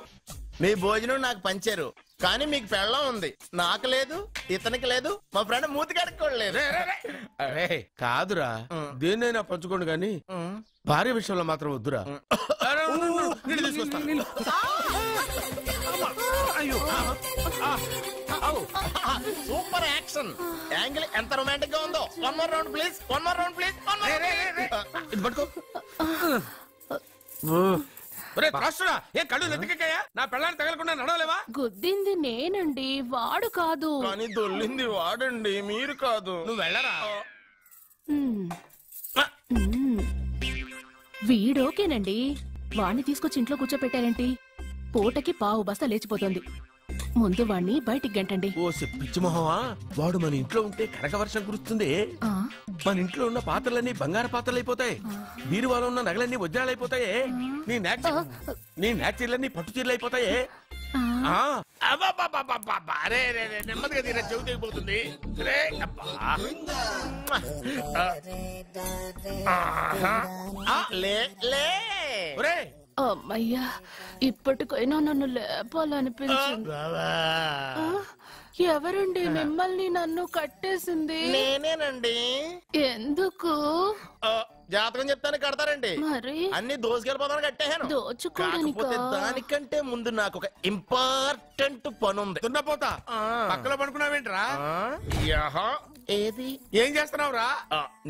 మీ భోజనం నాకు పంచారు, కానీ మీకు పెళ్ళం ఉంది, నాకు లేదు, ఇతనికి లేదు, మా ఫ్రెండ్ మూతి కడుక్కోలేదు. కాదురా, దేన్నైనా పంచుకోండి గాని భార్య విషయంలో మాత్రం వద్దురా. సూపర్ యాక్షన్ యాంగిల్ ఎంత రొమాంటిక్ గా ఉందో. 1 more round please, 1 more round please. ఇది పట్టుకో. ఏ కళ్ళు నెత్తికెక్కాయా? నా పెళ్ళాన్ని తగలకుండా నడవలేవా? గుద్దింది నేనండి, వాడు కాదు. కానీ దొల్లింది వాడండి, మీరు కాదు. నువ్వు వెళ్ళరా. వీడోకేనండి, వాణ్ణి తీసుకొచ్చి ఇంట్లో కూర్చోపెట్టారేంటి? పూటకి పావు బస్తా లేచిపోతుంది. ముందు వాణ్ణి బయటికి గంటండి. ఓ పిచ్చి మొహమా, వాడు మన ఇంట్లో ఉంటే కనక వర్షం కురుస్తుంది. మన ఇంట్లో ఉన్న పాత్రలన్నీ బంగారు పాత్రలు అయిపోతాయి, బీరువాలో ఉన్న నగలన్నీ వజ్రాలు అయిపోతాయి, నీ నాచీర్లన్నీ పట్టు చీరలు అయిపోతాయి. నెమ్మదిగా తీరా, చెవి తెగిపోతుంది. అమ్మయ్యా, ఇప్పటికైనా నన్ను లేపాలనిపించింది. ఎవరండి మిమ్మల్ని నన్ను కట్టేసింది? నేనేనండి. ఎందుకు? జాతకం చెప్తాను కడతారండి. మరి అన్ని దోసుకెళ్ళిపోతాను కట్టేహాను. దోచుకోవడానికా? దానికంటే ముందు నాకు ఒక ఇంపార్టెంట్ పని ఉంది. దున్నపోతా పక్కలో పడుకున్నావేంట్రా? ఏది? ఏం చేస్తున్నావురా?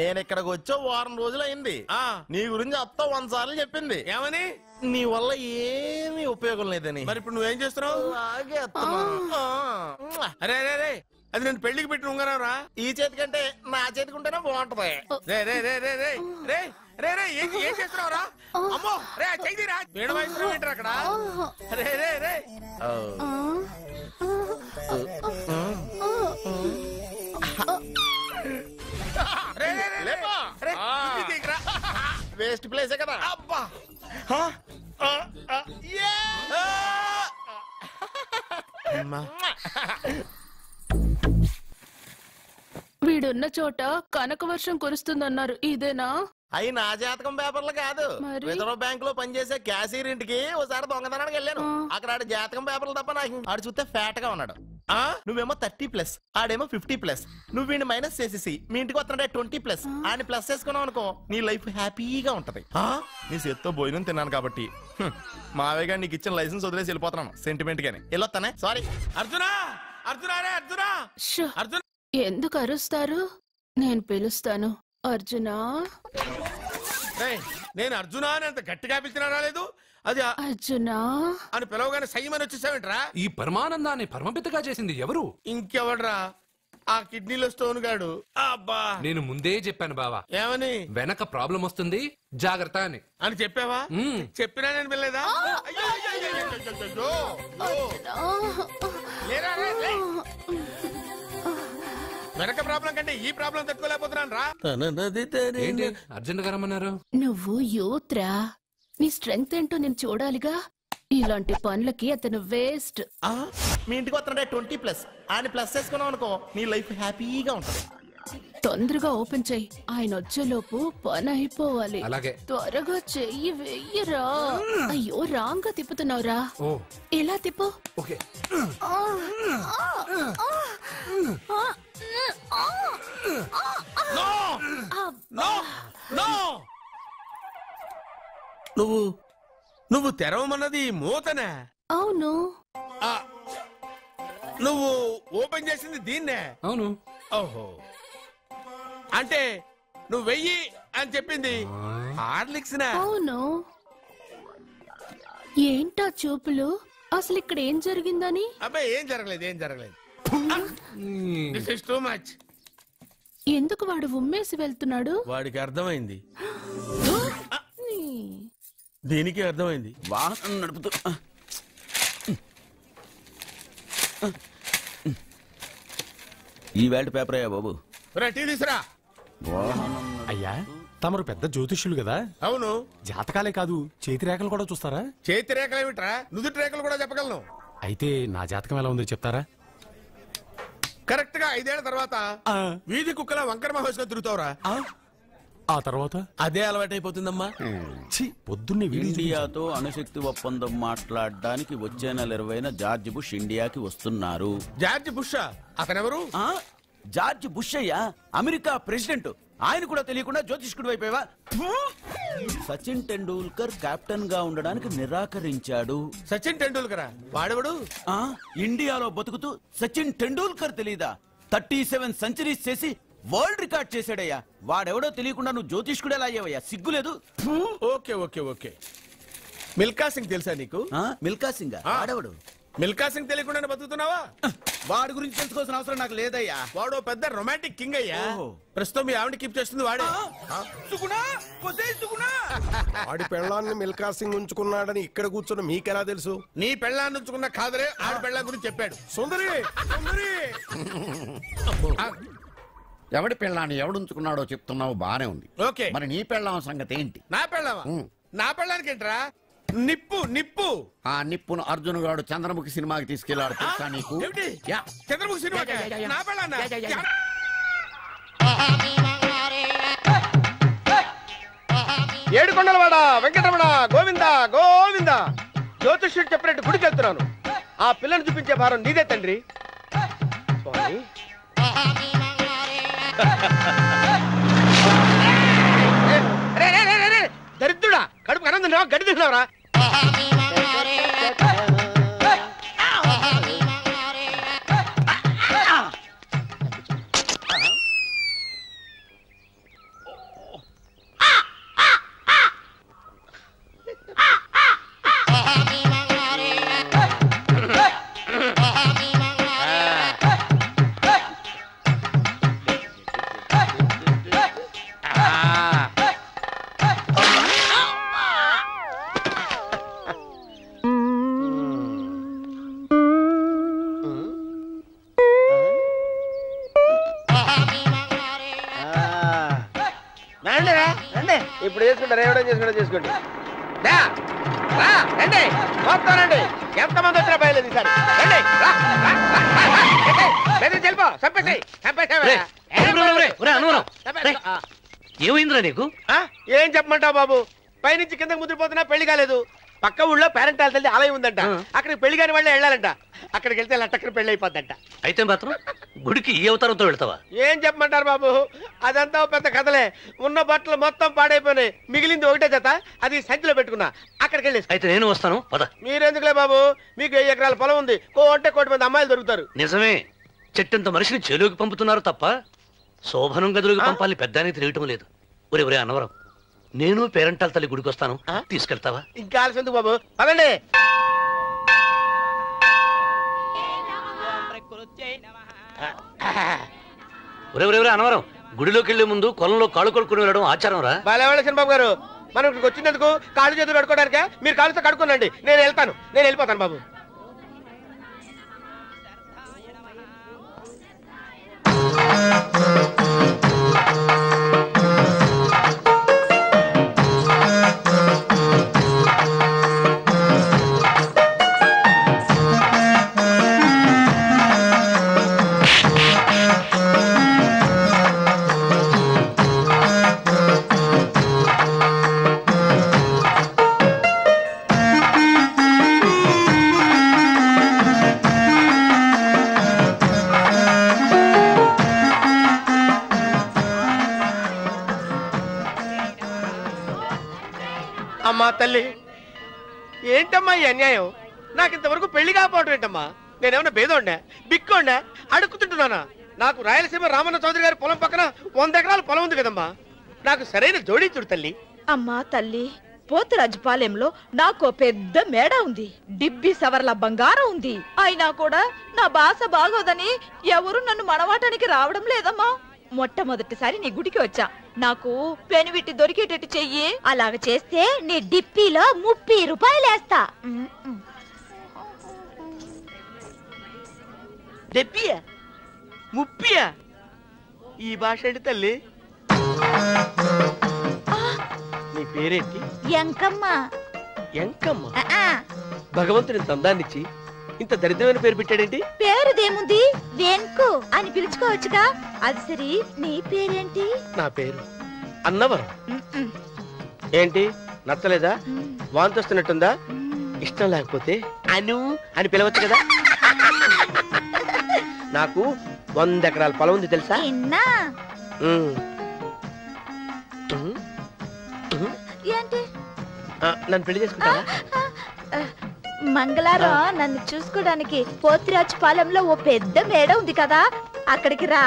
నేను ఇక్కడికి వచ్చే 1 వారం రోజులు అయింది. నీ గురించి అత్త 100 సార్లు చెప్పింది. ఏమని? నీ వల్ల ఏమీ ఉపయోగం లేదని. మరి ఇప్పుడు నువ్వేం చేస్తున్నావు? అరే అరే, అది నేను పెళ్లికి పెట్టిన ఉంగరం రా. ఈ చేతి కంటే నా చేతికి ఉంటేనే బాగుంటది. ఏం చేస్తున్నావు రా? అమ్మో రే, చెయ్యిరా. వీణ వయసు ఏంటారు అక్కడ? రే రే రే. హైయెస్ట్ ప్లేసే కదా. అబ్బా వీడున్న చోట కనక వర్షం కురుస్తుందన్నారు, ఇదేనా? అయి నా జాతకం పేపర్లు కాదు. రిజర్వ్ బ్యాంక్ లో పనిచేసే క్యాషియర్ ఇంటికి ఒకసారి దొంగతనానికి వెళ్ళాను. అక్కడ ఆడు జాతకం పేపర్లు తప్ప నాకు ఆడు చూస్తే ఫ్యాట్ గా ఉన్నాడు. నువ్వేమో 30+, ఆడేమో 50+. నువ్వు వీడిని మైనస్ చేసేసి మీ ఇంటికి వస్తున్నాడే 20+. ఆయన ప్లస్ చేసుకున్నావు అనుకో నీ లైఫ్ హ్యాపీగా ఉంటది. నీ చేత్తో భోజనం తిన్నాను కాబట్టి మావయ్య గారు నీకు ఇచ్చిన లైసెన్స్ వదిలేసి వెళ్ళిపోతున్నాను సెంటిమెంట్ గానే. వెళ్ళొస్తానే. సారీ. అర్జునా అర్జునా రే అర్జునా అర్జున్ ఎందుకు అరుస్తారు? నేను పిలుస్తాను. అర్జునా. నేను అర్జునా అని అంత గట్టిగా పిలిచినా రాలేదు. అది అర్జునా అని పిలవగానే సైమని వచ్చేసావేంట్రా? ఈ పరమానందాన్ని పరమపితగా చేసింది ఎవరు? ఇంకెవడ్రా? ఆ కిడ్నీలో స్టోన్ గాడు. అబ్బా నేను ముందే చెప్పాను బావా. ఏమని? వెనక ప్రాబ్లం వస్తుంది జాగ్రత్త అని. అని చెప్పావా? చెప్పినా నేను వెళ్ళలేదా? వెనక ప్రాబ్లం కంటే ఈ ప్రాబ్లం తట్టుకోలేకపోతున్నాను రా. ఏంటి అర్జెంట్ గా రమ్మన్నారు? నువ్వు యూత్రా, నీ స్ట్రెంగ్త్ ఏంటో నేను చూడాలిగా. ఇలాంటి పనులకి అతను వేస్ట్. మీ ఇంటికి వస్తున్నాడే 20+. ఆయన ప్లస్ చేసుకున్నావు అనుకో నీ లైఫ్ హ్యాపీగా ఉంటది. తొందరగా ఓపెన్ చెయ్యి, ఆయన వచ్చేలోపు పని అయిపోవాలి. అలాగే. త్వరగా చెయ్యి వెయ్యరా. అయ్యో రాంగ్ గా తిప్పుతున్నావురా. ఎలా తిప్పు. ఓకే. నువ్వు తెరవమన్నది మూతనే? అవును. నువ్వు ఓపెన్ చేసింది దీన్నే? అవును. ఓహో, అంటే నువ్వు వెయ్యి అని చెప్పింది హార్లిక్స్? అవును. ఏంటా చూపులు? అసలు ఇక్కడ ఏం జరిగిందని? అబ్బాయి ఏం జరగలేదు, ఏం జరగలేదు. This is too much. ఎందుకు వాడు ఉమ్మేసి వెళ్తున్నాడు? వాడికి అర్థమైంది, దీనికి అర్థమైంది. వాహనం నడుపుతూ ఈ వేల్ట్ పేపర్ అయ్యా బాబు. టీ తీసురా. అయ్యా తమరు పెద్ద జ్యోతిష్యులు కదా? అవును. జాతకాలే కాదు చేతి రేఖలు కూడా చూస్తారా? చేతి రేఖలు ఏమిట్రా, నుదుటి రేఖలు కూడా చెప్పగలను. అయితే నా జాతకం ఎలా ఉందో చెప్తారా? కరెక్ట్ గా 5 ఏళ్ల తర్వాత వీధి కుక్కల వంకర మహోత్సవం తిరుగుతావురా. ఆ తర్వాత అదే అలవాటైపోతుందమ్మా. పొద్దున్నే ఇండియాతో అణుశక్తి ఒప్పందం మాట్లాడడానికి వచ్చే నెల 20న జార్జ్ బుష్ ఇండియాకి వస్తున్నారు. జార్జ్ బుష్ అతనెవరు? జార్జ్ బుష్ అయ్యా, అమెరికా ప్రెసిడెంట్. ఆయన కూడా తెలియకుండా జ్యోతిష్కుడు అయిపోయావా? సచిన్ టెండూల్కర్ కెప్టెన్ గా ఉండడానికి నిరాకరించాడు. సచిన్ టెండూల్కర్ వాడెవడు? ఇండియాలో బతుకుతూ సచిన్ టెండూల్కర్ తెలీదా? 37 సెంచరీస్ చేసి వరల్డ్ రికార్డ్ చేశాడయ్యా. వాడెవడో తెలియకుండా నువ్వు జ్యోతిష్కుడు ఎలా అయ్యావయ్యా? సిగ్గులేదు. Okay okay okay. Milkha Singh తెలుసా నీకు? మిల్కా సింగ్ వాడెవడు? మిల్కా సింగ్ తెలియకుండా బతుకుతున్నావా? వాడి గురించి తెలుసుకోవాల్సిన అవసరం నాకు లేదయ్యా. వాడు పెద్ద రొమాంటిక్ కింగ్ అయ్యా. ప్రస్తుతం మీ ఆవిడ కీప్ చేస్తుంది వాడే. వాడి పెళ్ళాన్ని మిల్కా సింగ్ ఉంచుకున్నాడని ఇక్కడ కూర్చున్న మీకెలా తెలుసు? నీ పెళ్ళాన్ని ఉంచుకున్న కాదరే ఆడి పెళ్ళ గురించి చెప్పాడు. సుందరి సుందరి. ఎవడి పెళ్ళాన్ని ఎవడుంచుకున్నాడో చెప్తున్నావు బానే ఉంది. ఓకే, మరి నీ పెళ్ళాం సంగతి ఏంటి? నా పెళ్ళావా? నా పెళ్ళానికి ఏంట్రా? నిప్పు నిప్పు. ఆ నిప్పును అర్జున్ గాడు చంద్రముఖి సినిమాకి తీసుకెళ్లాడు తెలుసా నీకు? చంద్రముఖి సినిమా నా పెళ్ళాన్నా? ఏడుకొండలవాడ వెంకటరమణ గోవింద గోవింద. జ్యోతిష్యుడు చెప్పినట్టు గుడికి వెళ్తున్నాను. ఆ పిల్లని చూపించే భారం నీదే తండ్రి. స్వామి దరిద్రుడా, కడుపు అన్నం తిన్నావా గడ్డి తిన్నావరా? ఇప్పుడు చేసుకుంటారు ఏమైనా చేసుకోండి రండి మొత్తం రండి ఎంతమంది వచ్చినా బయలుదేరి ఈసారి రండి చెల్పో ఏమైందిరా నీకు? ఏం చెప్పమంటావు బాబు? పైనుంచి కిందకి ముద్రపోతున్నా పెళ్లి కాలేదు. పక్క ఊళ్ళో పేరెంట్ తల్లి ఆలయం ఉందంట, అక్కడికి పెళ్లి కాని వాళ్ళే వెళ్ళాలంట. అక్కడికి వెళ్తే లట్టక్కన పెళ్లి అయిపోద్దంట. అయితే మాత్రం గుడికి ఏ అవతారంతో వెళ్తావా? ఏం చెప్పమంటారు బాబు, అదంతా పెద్ద కథలే. ఉన్న బట్టలు మొత్తం పాడైపోయినాయి, మిగిలింది ఒకటే జత, అది సంచిలో పెట్టుకున్నా. అక్కడికి వెళ్ళేసి అయితే నేను వస్తాను పద. మీరెందుకులే బాబు, మీకు 10 ఎకరాల పొలం ఉంది, అంటే 1 కోటి మంది అమ్మాయిలు దొరుకుతారు. నిజమే, చెట్టంత మనిషిని చెలువుకి పంపుతున్నారు తప్ప శోభనం గదులకు పంపాలని పెద్దానికి తెలియటం లేదు. ఒరే అన్నవరం, నేను పేరెంటాల తల్లి గుడికి వస్తాను, తీసుకెళ్తావా? ఇంకా ఆలస్యం ఎందుకు బాబు, పదండి. ఒరే అన్నవరం, గుడిలోకి వెళ్లే ముందు కొలంలో కాళ్ళు కొడుకుని వెళ్ళడం ఆచారం రా. బాలేవాళ్ళ చంద్రబాబు గారు, మనం ఇక్కడికి వచ్చినందుకు కాళ్ళు చేతులు కడుక్కోవడానికే. మీరు కాళ్ళతో కడుక్కోనండి, నేను వెళ్తాను, నేను వెళ్ళిపోతాను బాబు. అమ్మా తల్లి, ఏంటమ్మా ఈ అన్యాయం? నాకు ఇంతవరకు పెళ్లి కాకపోవడం ఏంటమ్మా? నేనేమన్నా బేదోండా, బిక్కోండా, అడుక్కుతుంటున్నానా? నాకు రాయలసీమ రామన్న చౌదరి గారి పొలం పక్కన 100 ఎకరాల పొలం ఉంది కదమ్మా. నాకు సరైన జోడీ చూడు తల్లి. అమ్మా తల్లి, పోతురాజుపాలెంలో నాకు పెద్ద మేడ ఉంది, డిబ్బి సవర్ల బంగారం ఉంది. అయినా కూడా నా భాష బాగోదని ఎవరు నన్ను మనవాటానికి రావడం లేదమ్మా. మొట్టమొదటిసారి నీ గుడికి వచ్చా, నాకు పెనువిట్టి దొరికేటట్టు చెయ్యి. అలాగ చేస్తే నీ డిప్పీలో 30 రూపాయలు వేస్తా. డెబ్బియా 30? ఈ భాష ఏంటి తల్లి? నీ పేరేంటి? ఎంకమ్మ. ఎంకమ్మ? భగవంతుని తందాన్నిచ్చి ఇంత దరిద్రమైన పేరు పెట్టాడేంటి? పేరుదేముంది, వెంకు అని పిలుచుకోవచ్చుగా. అది సరి, నీ పేరేంటి? నా పేరు అన్నవరం. ఏంటి నచ్చలేదా? వాంతి వస్తున్నట్టుందా? ఇష్టం లేకపోతే అను అని పిలవచ్చు కదా. నాకు 100 ఎకరాల పొలం ఉంది తెలుసా? ఏంటి? నన్ను పెళ్లి చేసుకుంటావా? మంగళారం నన్ను చూసుకోవడానికి పోతిరాజుపాలెంలో ఓ పెద్ద మేడ ఉంది కదా, అక్కడికి రా.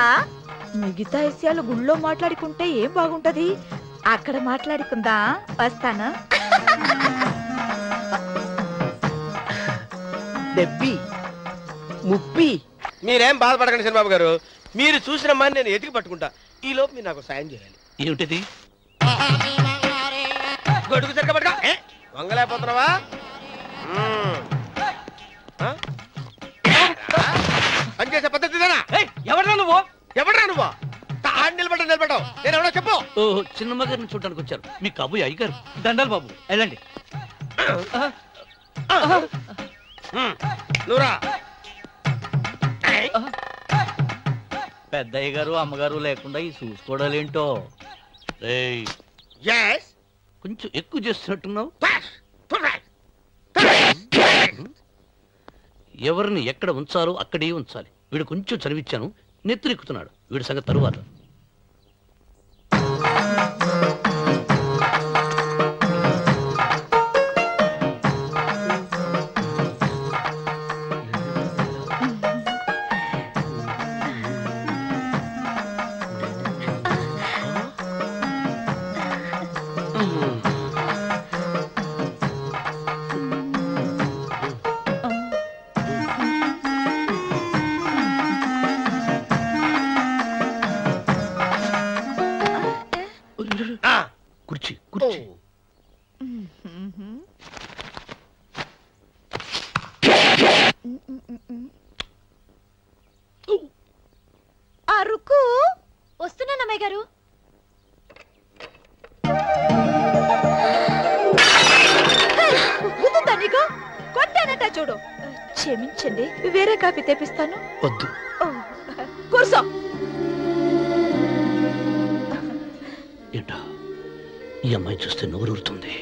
మిగతా విషయాలు గుళ్ళో మాట్లాడుకుంటే ఏం బాగుంటది, అక్కడ మాట్లాడుకుందా. వస్తాను. డెబ్బి 30. మీరేం బాధపడకండి చంద్రబాబు గారు, మీరు చూసిన మని నేను ఎతికి పట్టుకుంటా. ఈ లోపు మీరు నాకు సాయం చేయాలి. ఏమిటిది? గొడుగు సరిగ్గా పట్టుకో. వంగలేకపోతున్నావా? పనిచేసే పద్ధతి ఎవడరా నువ్వు? ఎవడరా నువ్వు? నిలబడ్డావు, నేను ఎవడో చెప్పు. చిన్నమ్మ గారిని చూడడానికి వచ్చారు, మీ కాబోయే అయ్యగారు. దండాలు బాబు, వెళ్ళండి. నువ్వురా. పెద్దయ్య గారు అమ్మగారు లేకుండా ఈ చూసుకోవడాలేంటో. కొంచెం ఎక్కువ చేస్తున్నట్టున్నావు. ఎవరిని ఎక్కడ ఉంచాలో అక్కడే ఉంచాలి. వీడు కొంచెం చదివిచ్చాను, నెత్తురెక్కుతున్నాడు. వీడి సంగతి తరువాత. కుర్చీ కుర్చీ. అరుకు వస్తున్నాను అమ్మాయి గారు. క్షమించండి, వేరే కాఫీ తెప్పిస్తాను. వద్దు. కూర్చో. ఏంటా ఈ అమ్మాయి చూస్తే నోరూరుతుంది.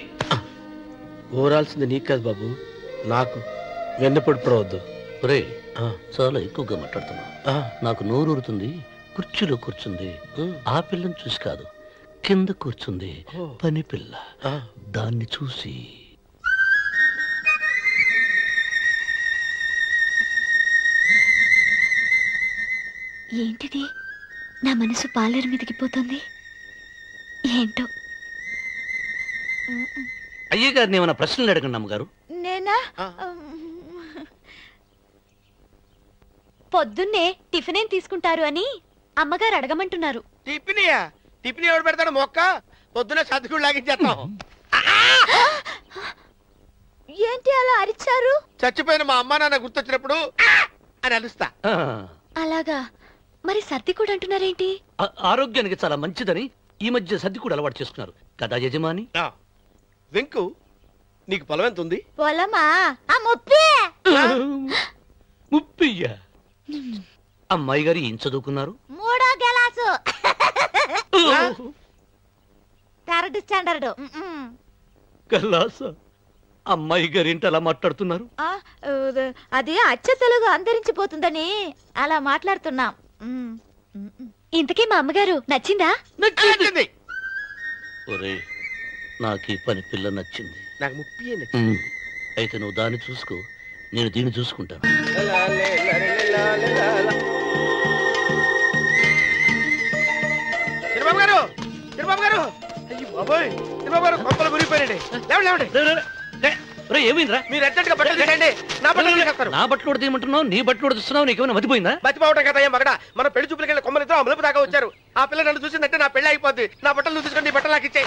ఊరాల్సింది నీకు కాదు బాబు, నాకు. వెన్నపొడి పడవద్దు. రే చాలా ఎక్కువగా మాట్లాడుతున్నా. నాకు నోరూరుతుంది. కుర్చీలో కూర్చుంది. ఆ పిల్లని చూసి కాదు, కింద కూర్చుంది పని పిల్ల. దాన్ని చూసి ఏంటిది? నా మనసు పాలేరు మీదకి పోతుంది. ఏంటో. అయ్య గారిని ఏమైనా ప్రశ్నలు అడగండి అమ్మగారు. నేనా? పొద్దున్నే టిఫిన్ ఏం తీసుకుంటారు అని అమ్మగారు అడగమంటున్నారు. టిఫినియా? టిఫిన్ ఎవడు పెడతాడు మొక్క? పొద్దున సర్దుకుడు లాగించేస్తాం. ఏంటి అలా అరిచారు? చచ్చిపోయిన మా అమ్మా నాన్న గుర్తొచ్చినప్పుడు అని అలుస్తా. అలాగా? మరి సర్ది కూడా అంటున్నారేంటి? ఆరోగ్యానికి చాలా మంచిదని ఈ మధ్య సర్ది కూడా అలవాటు చేసుకున్నారు కదా యజమాని. వెంకు, నీకు పొలం ఎంత ఉంది? పొలమా? ముప్పయ్య. అమ్మాయి గారు ఏం చదువుకున్నారు? 3వ క్లాసు, 3rd స్టాండర్డ్. కల్లాస. అమ్మాయి గారు ఏంటి అలా మాట్లాడుతున్నారు? అది అచ్చ తెలుగు అంతరించిపోతుందని అలా మాట్లాడుతున్నాం. ఇంతకీ మా అమ్మగారు నచ్చిందా? నచ్చింది. ఒరే, నాకు ఈ పని పిల్ల నచ్చింది. నాకు ముప్పి నచ్చింది. అయితే నువ్వు దాన్ని చూసుకో, నేను దీన్ని చూసుకుంటాను. చిరబాబు గారు, చిరబాబు గారు, అయ్యో బాబోయ్, చిరబాబు గారు కొంపలు మురిగిపోయారండి. లేవండి. ఏమైందిరా? మీరు ఎట్టగా బట్టలు తీసేయండి. నా బట్టలు తీసేస్తారు. నా బట్టలు కూడా తీయమంటున్నావు, నీ బట్టలు కూడా తీస్తున్నావు. నీకేమైనా మతిపోయిందా? మతిపోవటం కదా ఏం మగడ. మన పెళ్లి చూపులకి వెళ్ళి కొమ్మలు ఇద్దరు అమలుపు దాకా వచ్చారు. ఆ పిల్ల నన్ను చూసిందంటే నా పెళ్లి అయిపోద్ది. నా బట్టలు నువ్వు తీసుకొని నీ బట్టలు నాకు ఇచ్చేయి.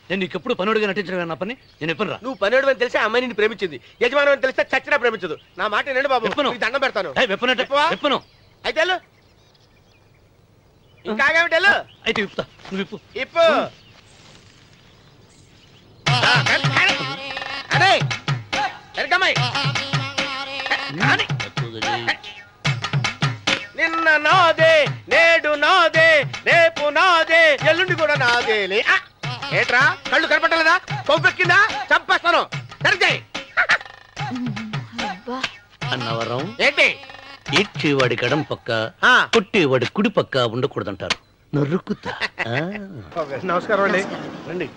నేను నీకు ఎప్పుడు పనుడిగా నటించడం నా పని. నేను ఎప్పుడు రా. నువ్వు పనుడు అని తెలిసి అమ్మాయి నిన్ను ప్రేమించింది. యజమాని అని తెలిస్తే చచ్చినా ప్రేమించదు. నా మాట వినండి బాబు, నీకు దండం పెడతాను. చెప్పను. అయితే వెళ్ళు. ఇంకా ఆగామిటి వెళ్ళు. అయితే విప్పుతా. నువ్వు విప్పు. ఇప్పు. అరే ఎరకమ్మాయి, నిన్న నాదే, నేడు నాదే, రేపు నాదే, ఎల్లుండి కూడా నాదేలే. ఏట్రా కళ్ళు కనపట్టలేదా? కొవ్వెక్కిందా? చంపేస్తాను. సరిగ్గా అన్నవరం ఏంటి? ఇచ్చేవాడి కడం పక్క, కొట్టేవాడి కుడి పక్క ఉండకూడదంటారు. నరుకుతా. నమస్కారం అండి. రండి.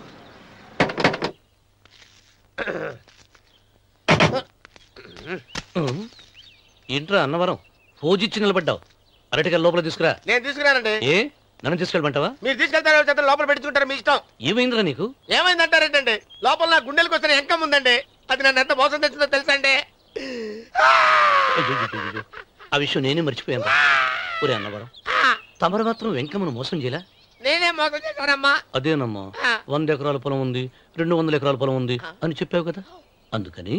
ఏంట్రా అన్నవరం పోజిచ్చి నిలబడ్డావు? అరటిగా లోపల తీసుకురా. నేను తీసుకురానండి. ఏ నన్ను తీసుకెళ్ళమంటావా? మీరు తీసుకెళ్తారు, లోపల పెట్టుకుంటారు, మీ ఇష్టం. ఏమైందిరా నీకు? ఏమైందంటారేంటండి? లోపల నా గుండెలకు వచ్చిన ఎంకం ఉందండి. అది నన్ను ఎంత మోసం తెచ్చిందో తెలుసా అండి? ఆ విషయం నేనే మర్చిపోయాను. ఒరే అన్నవరం, తమరు మాత్రం వెంకమ్మను మోసం చేయలా? నేనే మోసం చేశానమ్మా. అదేనమ్మా, 100 ఎకరాల పొలం ఉంది, 200 ఎకరాల పొలం ఉంది అని చెప్పావు కదా. అందుకని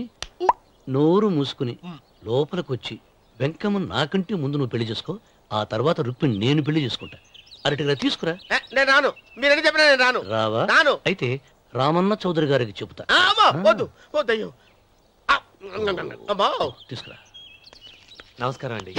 నోరు మూసుకుని లోపలికి వచ్చి వెంకమ్మను నాకంటే ముందు నువ్వు పెళ్లి చేసుకో. ఆ తర్వాత రుక్మిణి నేను పెళ్లి చేసుకుంటా. అరటిగా తీసుకురా. నేను రాను. మీరని చెప్పినా నేను రాను. రావా? రాను. అయితే రామన్న చౌదరి గారికి చెబుతా. వద్దు వద్దయ్యో. తీసుకురా. నమస్కారం అండి.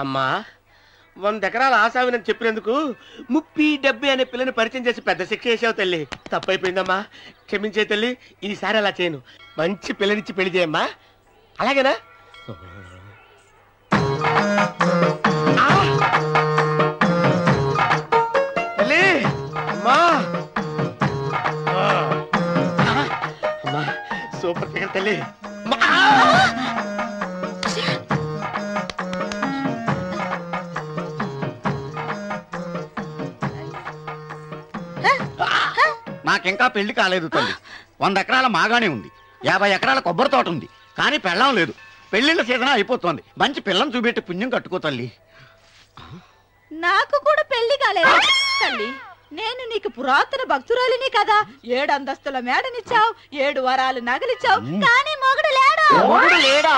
అమ్మా, 100 ఎకరాల ఆశావినని చెప్పినందుకు 30-70 అనే పిల్లని పరిచయం చేసి పెద్ద శిక్ష చేసావు తల్లి. తప్పైపోయిందమ్మా, క్షమించే తల్లి. ఈసారి అలా చేయను. మంచి పిల్లనిచ్చి పెళ్లి చేయమ్మా. అలాగేనా? తల్లి, అమ్మా, అమ్మా, సూపర్ ఫిగర్ తల్లి. నాకింకా పెళ్లి కాలేదు తల్లి. 100 ఎకరాల మాగానే ఉంది, 50 ఎకరాల కొబ్బరి తోట ఉంది, కానీ పెళ్ళం లేదు. పెళ్లిళ్ళ సీజన్ అయిపోతుంది. మంచి పిల్లని చూపెట్టి పుణ్యం కట్టుకో తల్లి. నాకు కూడా పెళ్లి కాలేదు తల్లి. నేను నీకు పురాతన భక్తురాలిని కదా. 7 అంతస్తుల మేడనిచ్చావు, 7 వరాలు నగలిచ్చావు, కానీ మొగుడు లేడా? మొగుడు లేడా?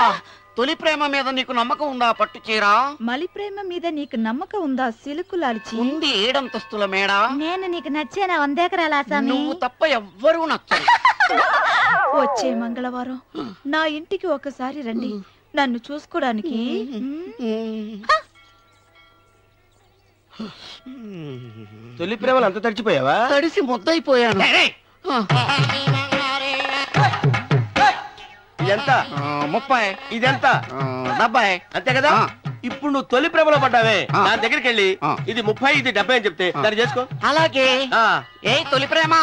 తొలి ప్రేమ మీద నీకు నమ్మకం ఉందా పట్టు చీర? మలి ప్రేమ మీద నీకు నమ్మకం ఉందా సిలుకు లాల్చి? ఉంది 7 అంతస్తుల మేడ. నేను నీకు నచ్చేనా 100 ఎకరాల ఆసామి? నువ్వు తప్ప ఎవ్వరూ నచ్చరు. వచ్చే మంగళవారం నా ఇంటికి ఒకసారి రండి నన్ను చూసుకోవడానికి. తొలి ప్రేమలు అంత తడిచిపోయావా? తడిసి ముద్దయిపోయాను. ఇదెంత? 30. ఇదెంత? 70. అంతే కదా. ఇప్పుడు నువ్వు తొలి ప్రేమలో పడ్డావే, దాని దగ్గరికి వెళ్ళి ఇది 30 ఇది 70 అని చెప్తే దాన్ని చేసుకో. అలాగే. ఏ తొలి ప్రేమ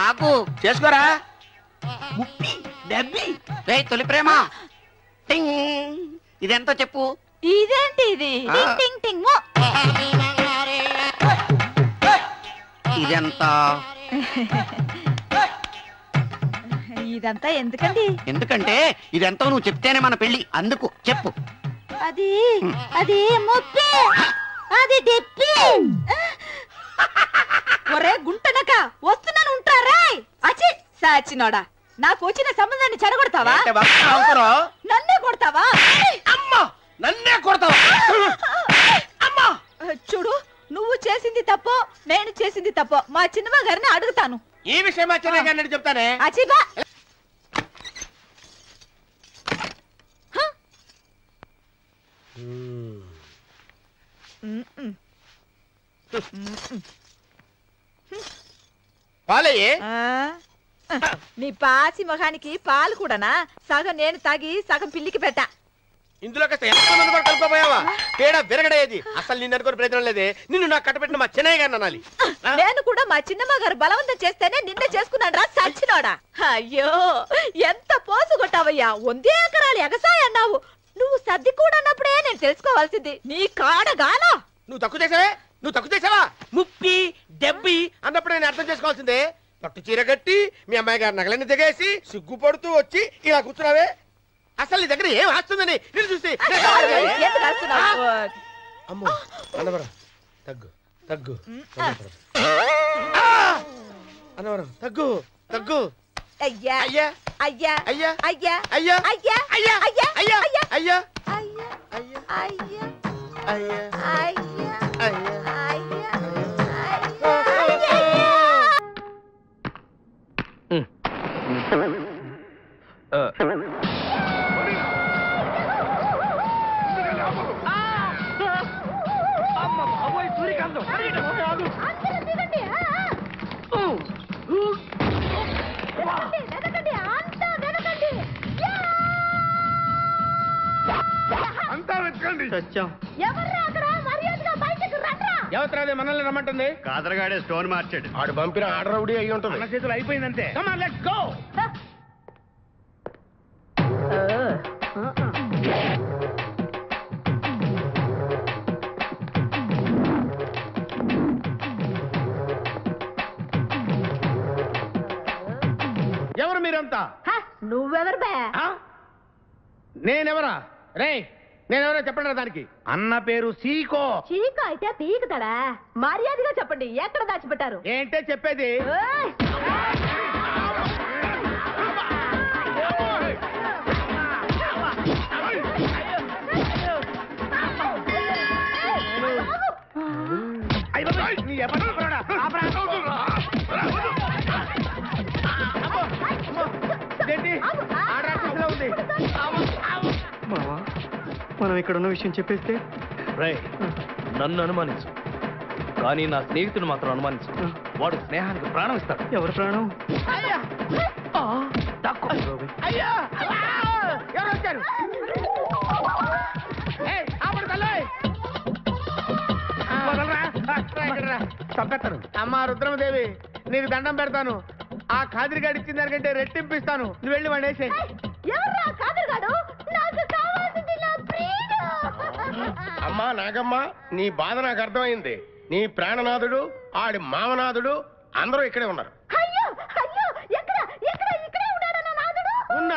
ఆకు చేసుకోరా. 30 70. ఏ తొలి ప్రేమ ఇదెంత చెప్పు. ఇదేంటి ఇది? టింగ్ టింగ్ టింగ్ మో. ఇదెంత? ఇదంతా ఎందుకండి? ఎందుకంటే ఇదెంతో నువ్వు చెప్తేనే మన పెళ్లి. అందుకు చెప్పు. అది అది 30. అది 70. ఒరే గుంటనక వస్తున్నాను ఉంటారా? అచి సాచినోడా, నాకు వచ్చిన సంబంధాన్ని చెడగొడతావా? నన్నే కొడతావా? అమ్మా నన్నే కొడతావా? అమ్మా చూడు, నువ్వు చేసింది తప్పో నేను చేసింది తప్పో మా చిన్నమ్మ గారిని అడుగుతాను. ఈ విషయం మా చిన్న గారిని చెప్తానే. అచిబా పాలయ్యే. నీ పాసి మొహానికి పాలు కూడానా? సగం నేను తాగి సగం పిల్లికి పెట్టా. ఇందులో ఎంతమంది కూడా కలుపుకోపోయావా? పేడ విరగడేది. అసలు నిన్ను అనుకుని ప్రయత్నం లేదే. నిన్ను నాకు కట్టబెట్టిన మా చిన్నయ్య గారిని అనాలి. నేను కూడా మా చిన్నమ్మ గారు బలవంతం చేస్తేనే నిన్నే చేసుకున్నాడు రా సచ్చినోడా. అయ్యో ఎంత పోసు కొట్టావయ్యా. 100 ఎకరాలు ఎగసాయ అన్నావు. నువ్వు సర్ది కూడా అన్నప్పుడే నేను తెలుసుకోవాల్సింది. నీ కాడగాలా. నువ్వు తక్కువ చేసావే, నువ్వు తక్కువ చేసావా? 30 70 అన్నప్పుడు నేను అర్థం చేసుకోవాల్సిందే. పట్టు చీర కట్టి మీ అమ్మాయి గారు నగలన్నీ దిగేసి సిగ్గుపడుతూ వచ్చి ఇలా కూర్చున్నావే. అసలు నీ దగ్గర ఏం వస్తుందని నేను చూసి. అమ్మో అన్నవరం తగ్గు తగ్గు. అన్నవరం తగ్గు తగ్గు. అయ్యా అయ్యా అయ్యా అయ్యా అయ్యా అయ్యా అయ్యా అయ్యా అయ్యా అయ్యా అయ్యా అయ్యా అయ్యా అయ్యా అయ్యా అయ్యా అయ్యా. ఎవరు మనల్ని రమ్మంటుంది? కాదరగాడే స్టోన్ మార్చాడు. ఆడు పంపిన ఆర్డర్ రౌడీ అయ్యి ఉంటుంది. మన చేతులు అయిపోయిందంతే. Come on, let's go. ఎవరు మీరంతా? నువ్వెవరు బే? నేనెవరా? రే నేనెవరో చెప్పండి దానికి. అన్న పేరు సీకో. చీకో అయితే పీకుతాడా? మర్యాదగా చెప్పండి, ఎక్కడ దాచిపెట్టారు? ఏంటే చెప్పేది? మనం ఇక్కడ ఉన్న విషయం చెప్పేస్తే రే నన్ను అనుమానించు, కానీ నా స్నేహితుడు మాత్రం అనుమానించు. వాడు స్నేహానికి ప్రాణం ఇస్తాడు. ఎవరు ప్రాణం? ఎవరు వచ్చారు? తప్పెత్తాను. అమ్మా రుద్రమదేవి నీకు దండం పెడతాను. ఆ ఖాదిరిగాడు ఇచ్చిన దానికంటే రెట్టింపిస్తాను. నువ్వు వెళ్ళి వాడు వేసే. అమ్మా నాగమ్మ, నీ బాధ నాకు అర్థమైంది. నీ ప్రాణనాథుడు, ఆడి మామనాథుడు అందరూ ఇక్కడే ఉన్నారు. అయ్యో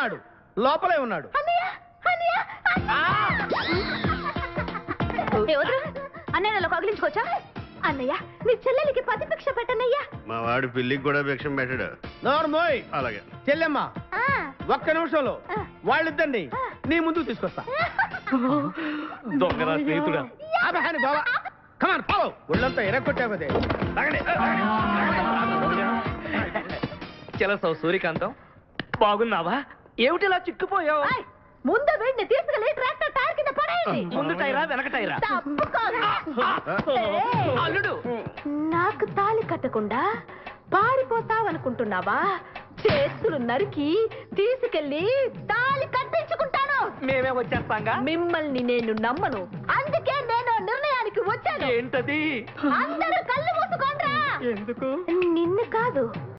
ఉన్నాడు, లోపలే ఉన్నాడు. అన్నయ్యలో కగిలించుకోవచ్చా? అన్నయ్య నీ చెల్లెలికి పతి భిక్ష పెట్టనయ్యా. మా వాడు పిల్లికి కూడా భిక్షం పెట్టాడు. నోర్మోయ్. అలాగే చెల్లెమ్మ ఒక్క నిమిషంలో వాళ్ళిద్దండి నీ ముందుకు తీసుకొస్తా. దొంగరా స్నేహితుడా. బాబా కమాన్ ఫాలో. ఒళ్ళంతా ఎరగొట్టామదే. చలసావు సూర్యకాంతం, బాగున్నావా? ఏమిటిలా చిక్కుపోయావు? ముందు వీడిని తీసుకెళ్ళి ట్రాక్టర్ టైర్ కింద పడేయండి. ముందు టైరా వెనక టైరా? అల్లుడు నాకు తాళి కట్టకుండా పారిపోతావనుకుంటున్నావా? చేతులు నరికి తీసుకెళ్ళి తాళి కట్టించుకుంటాను. మేమే వచ్చేస్తాంగా. మిమ్మల్ని నేను నమ్మను, అందుకే నేను నిర్ణయానికి వచ్చాను. ఏంటది? అందరూ కళ్ళు మూసుకోండ్రా. ఎందుకు? నిన్ను కాదు,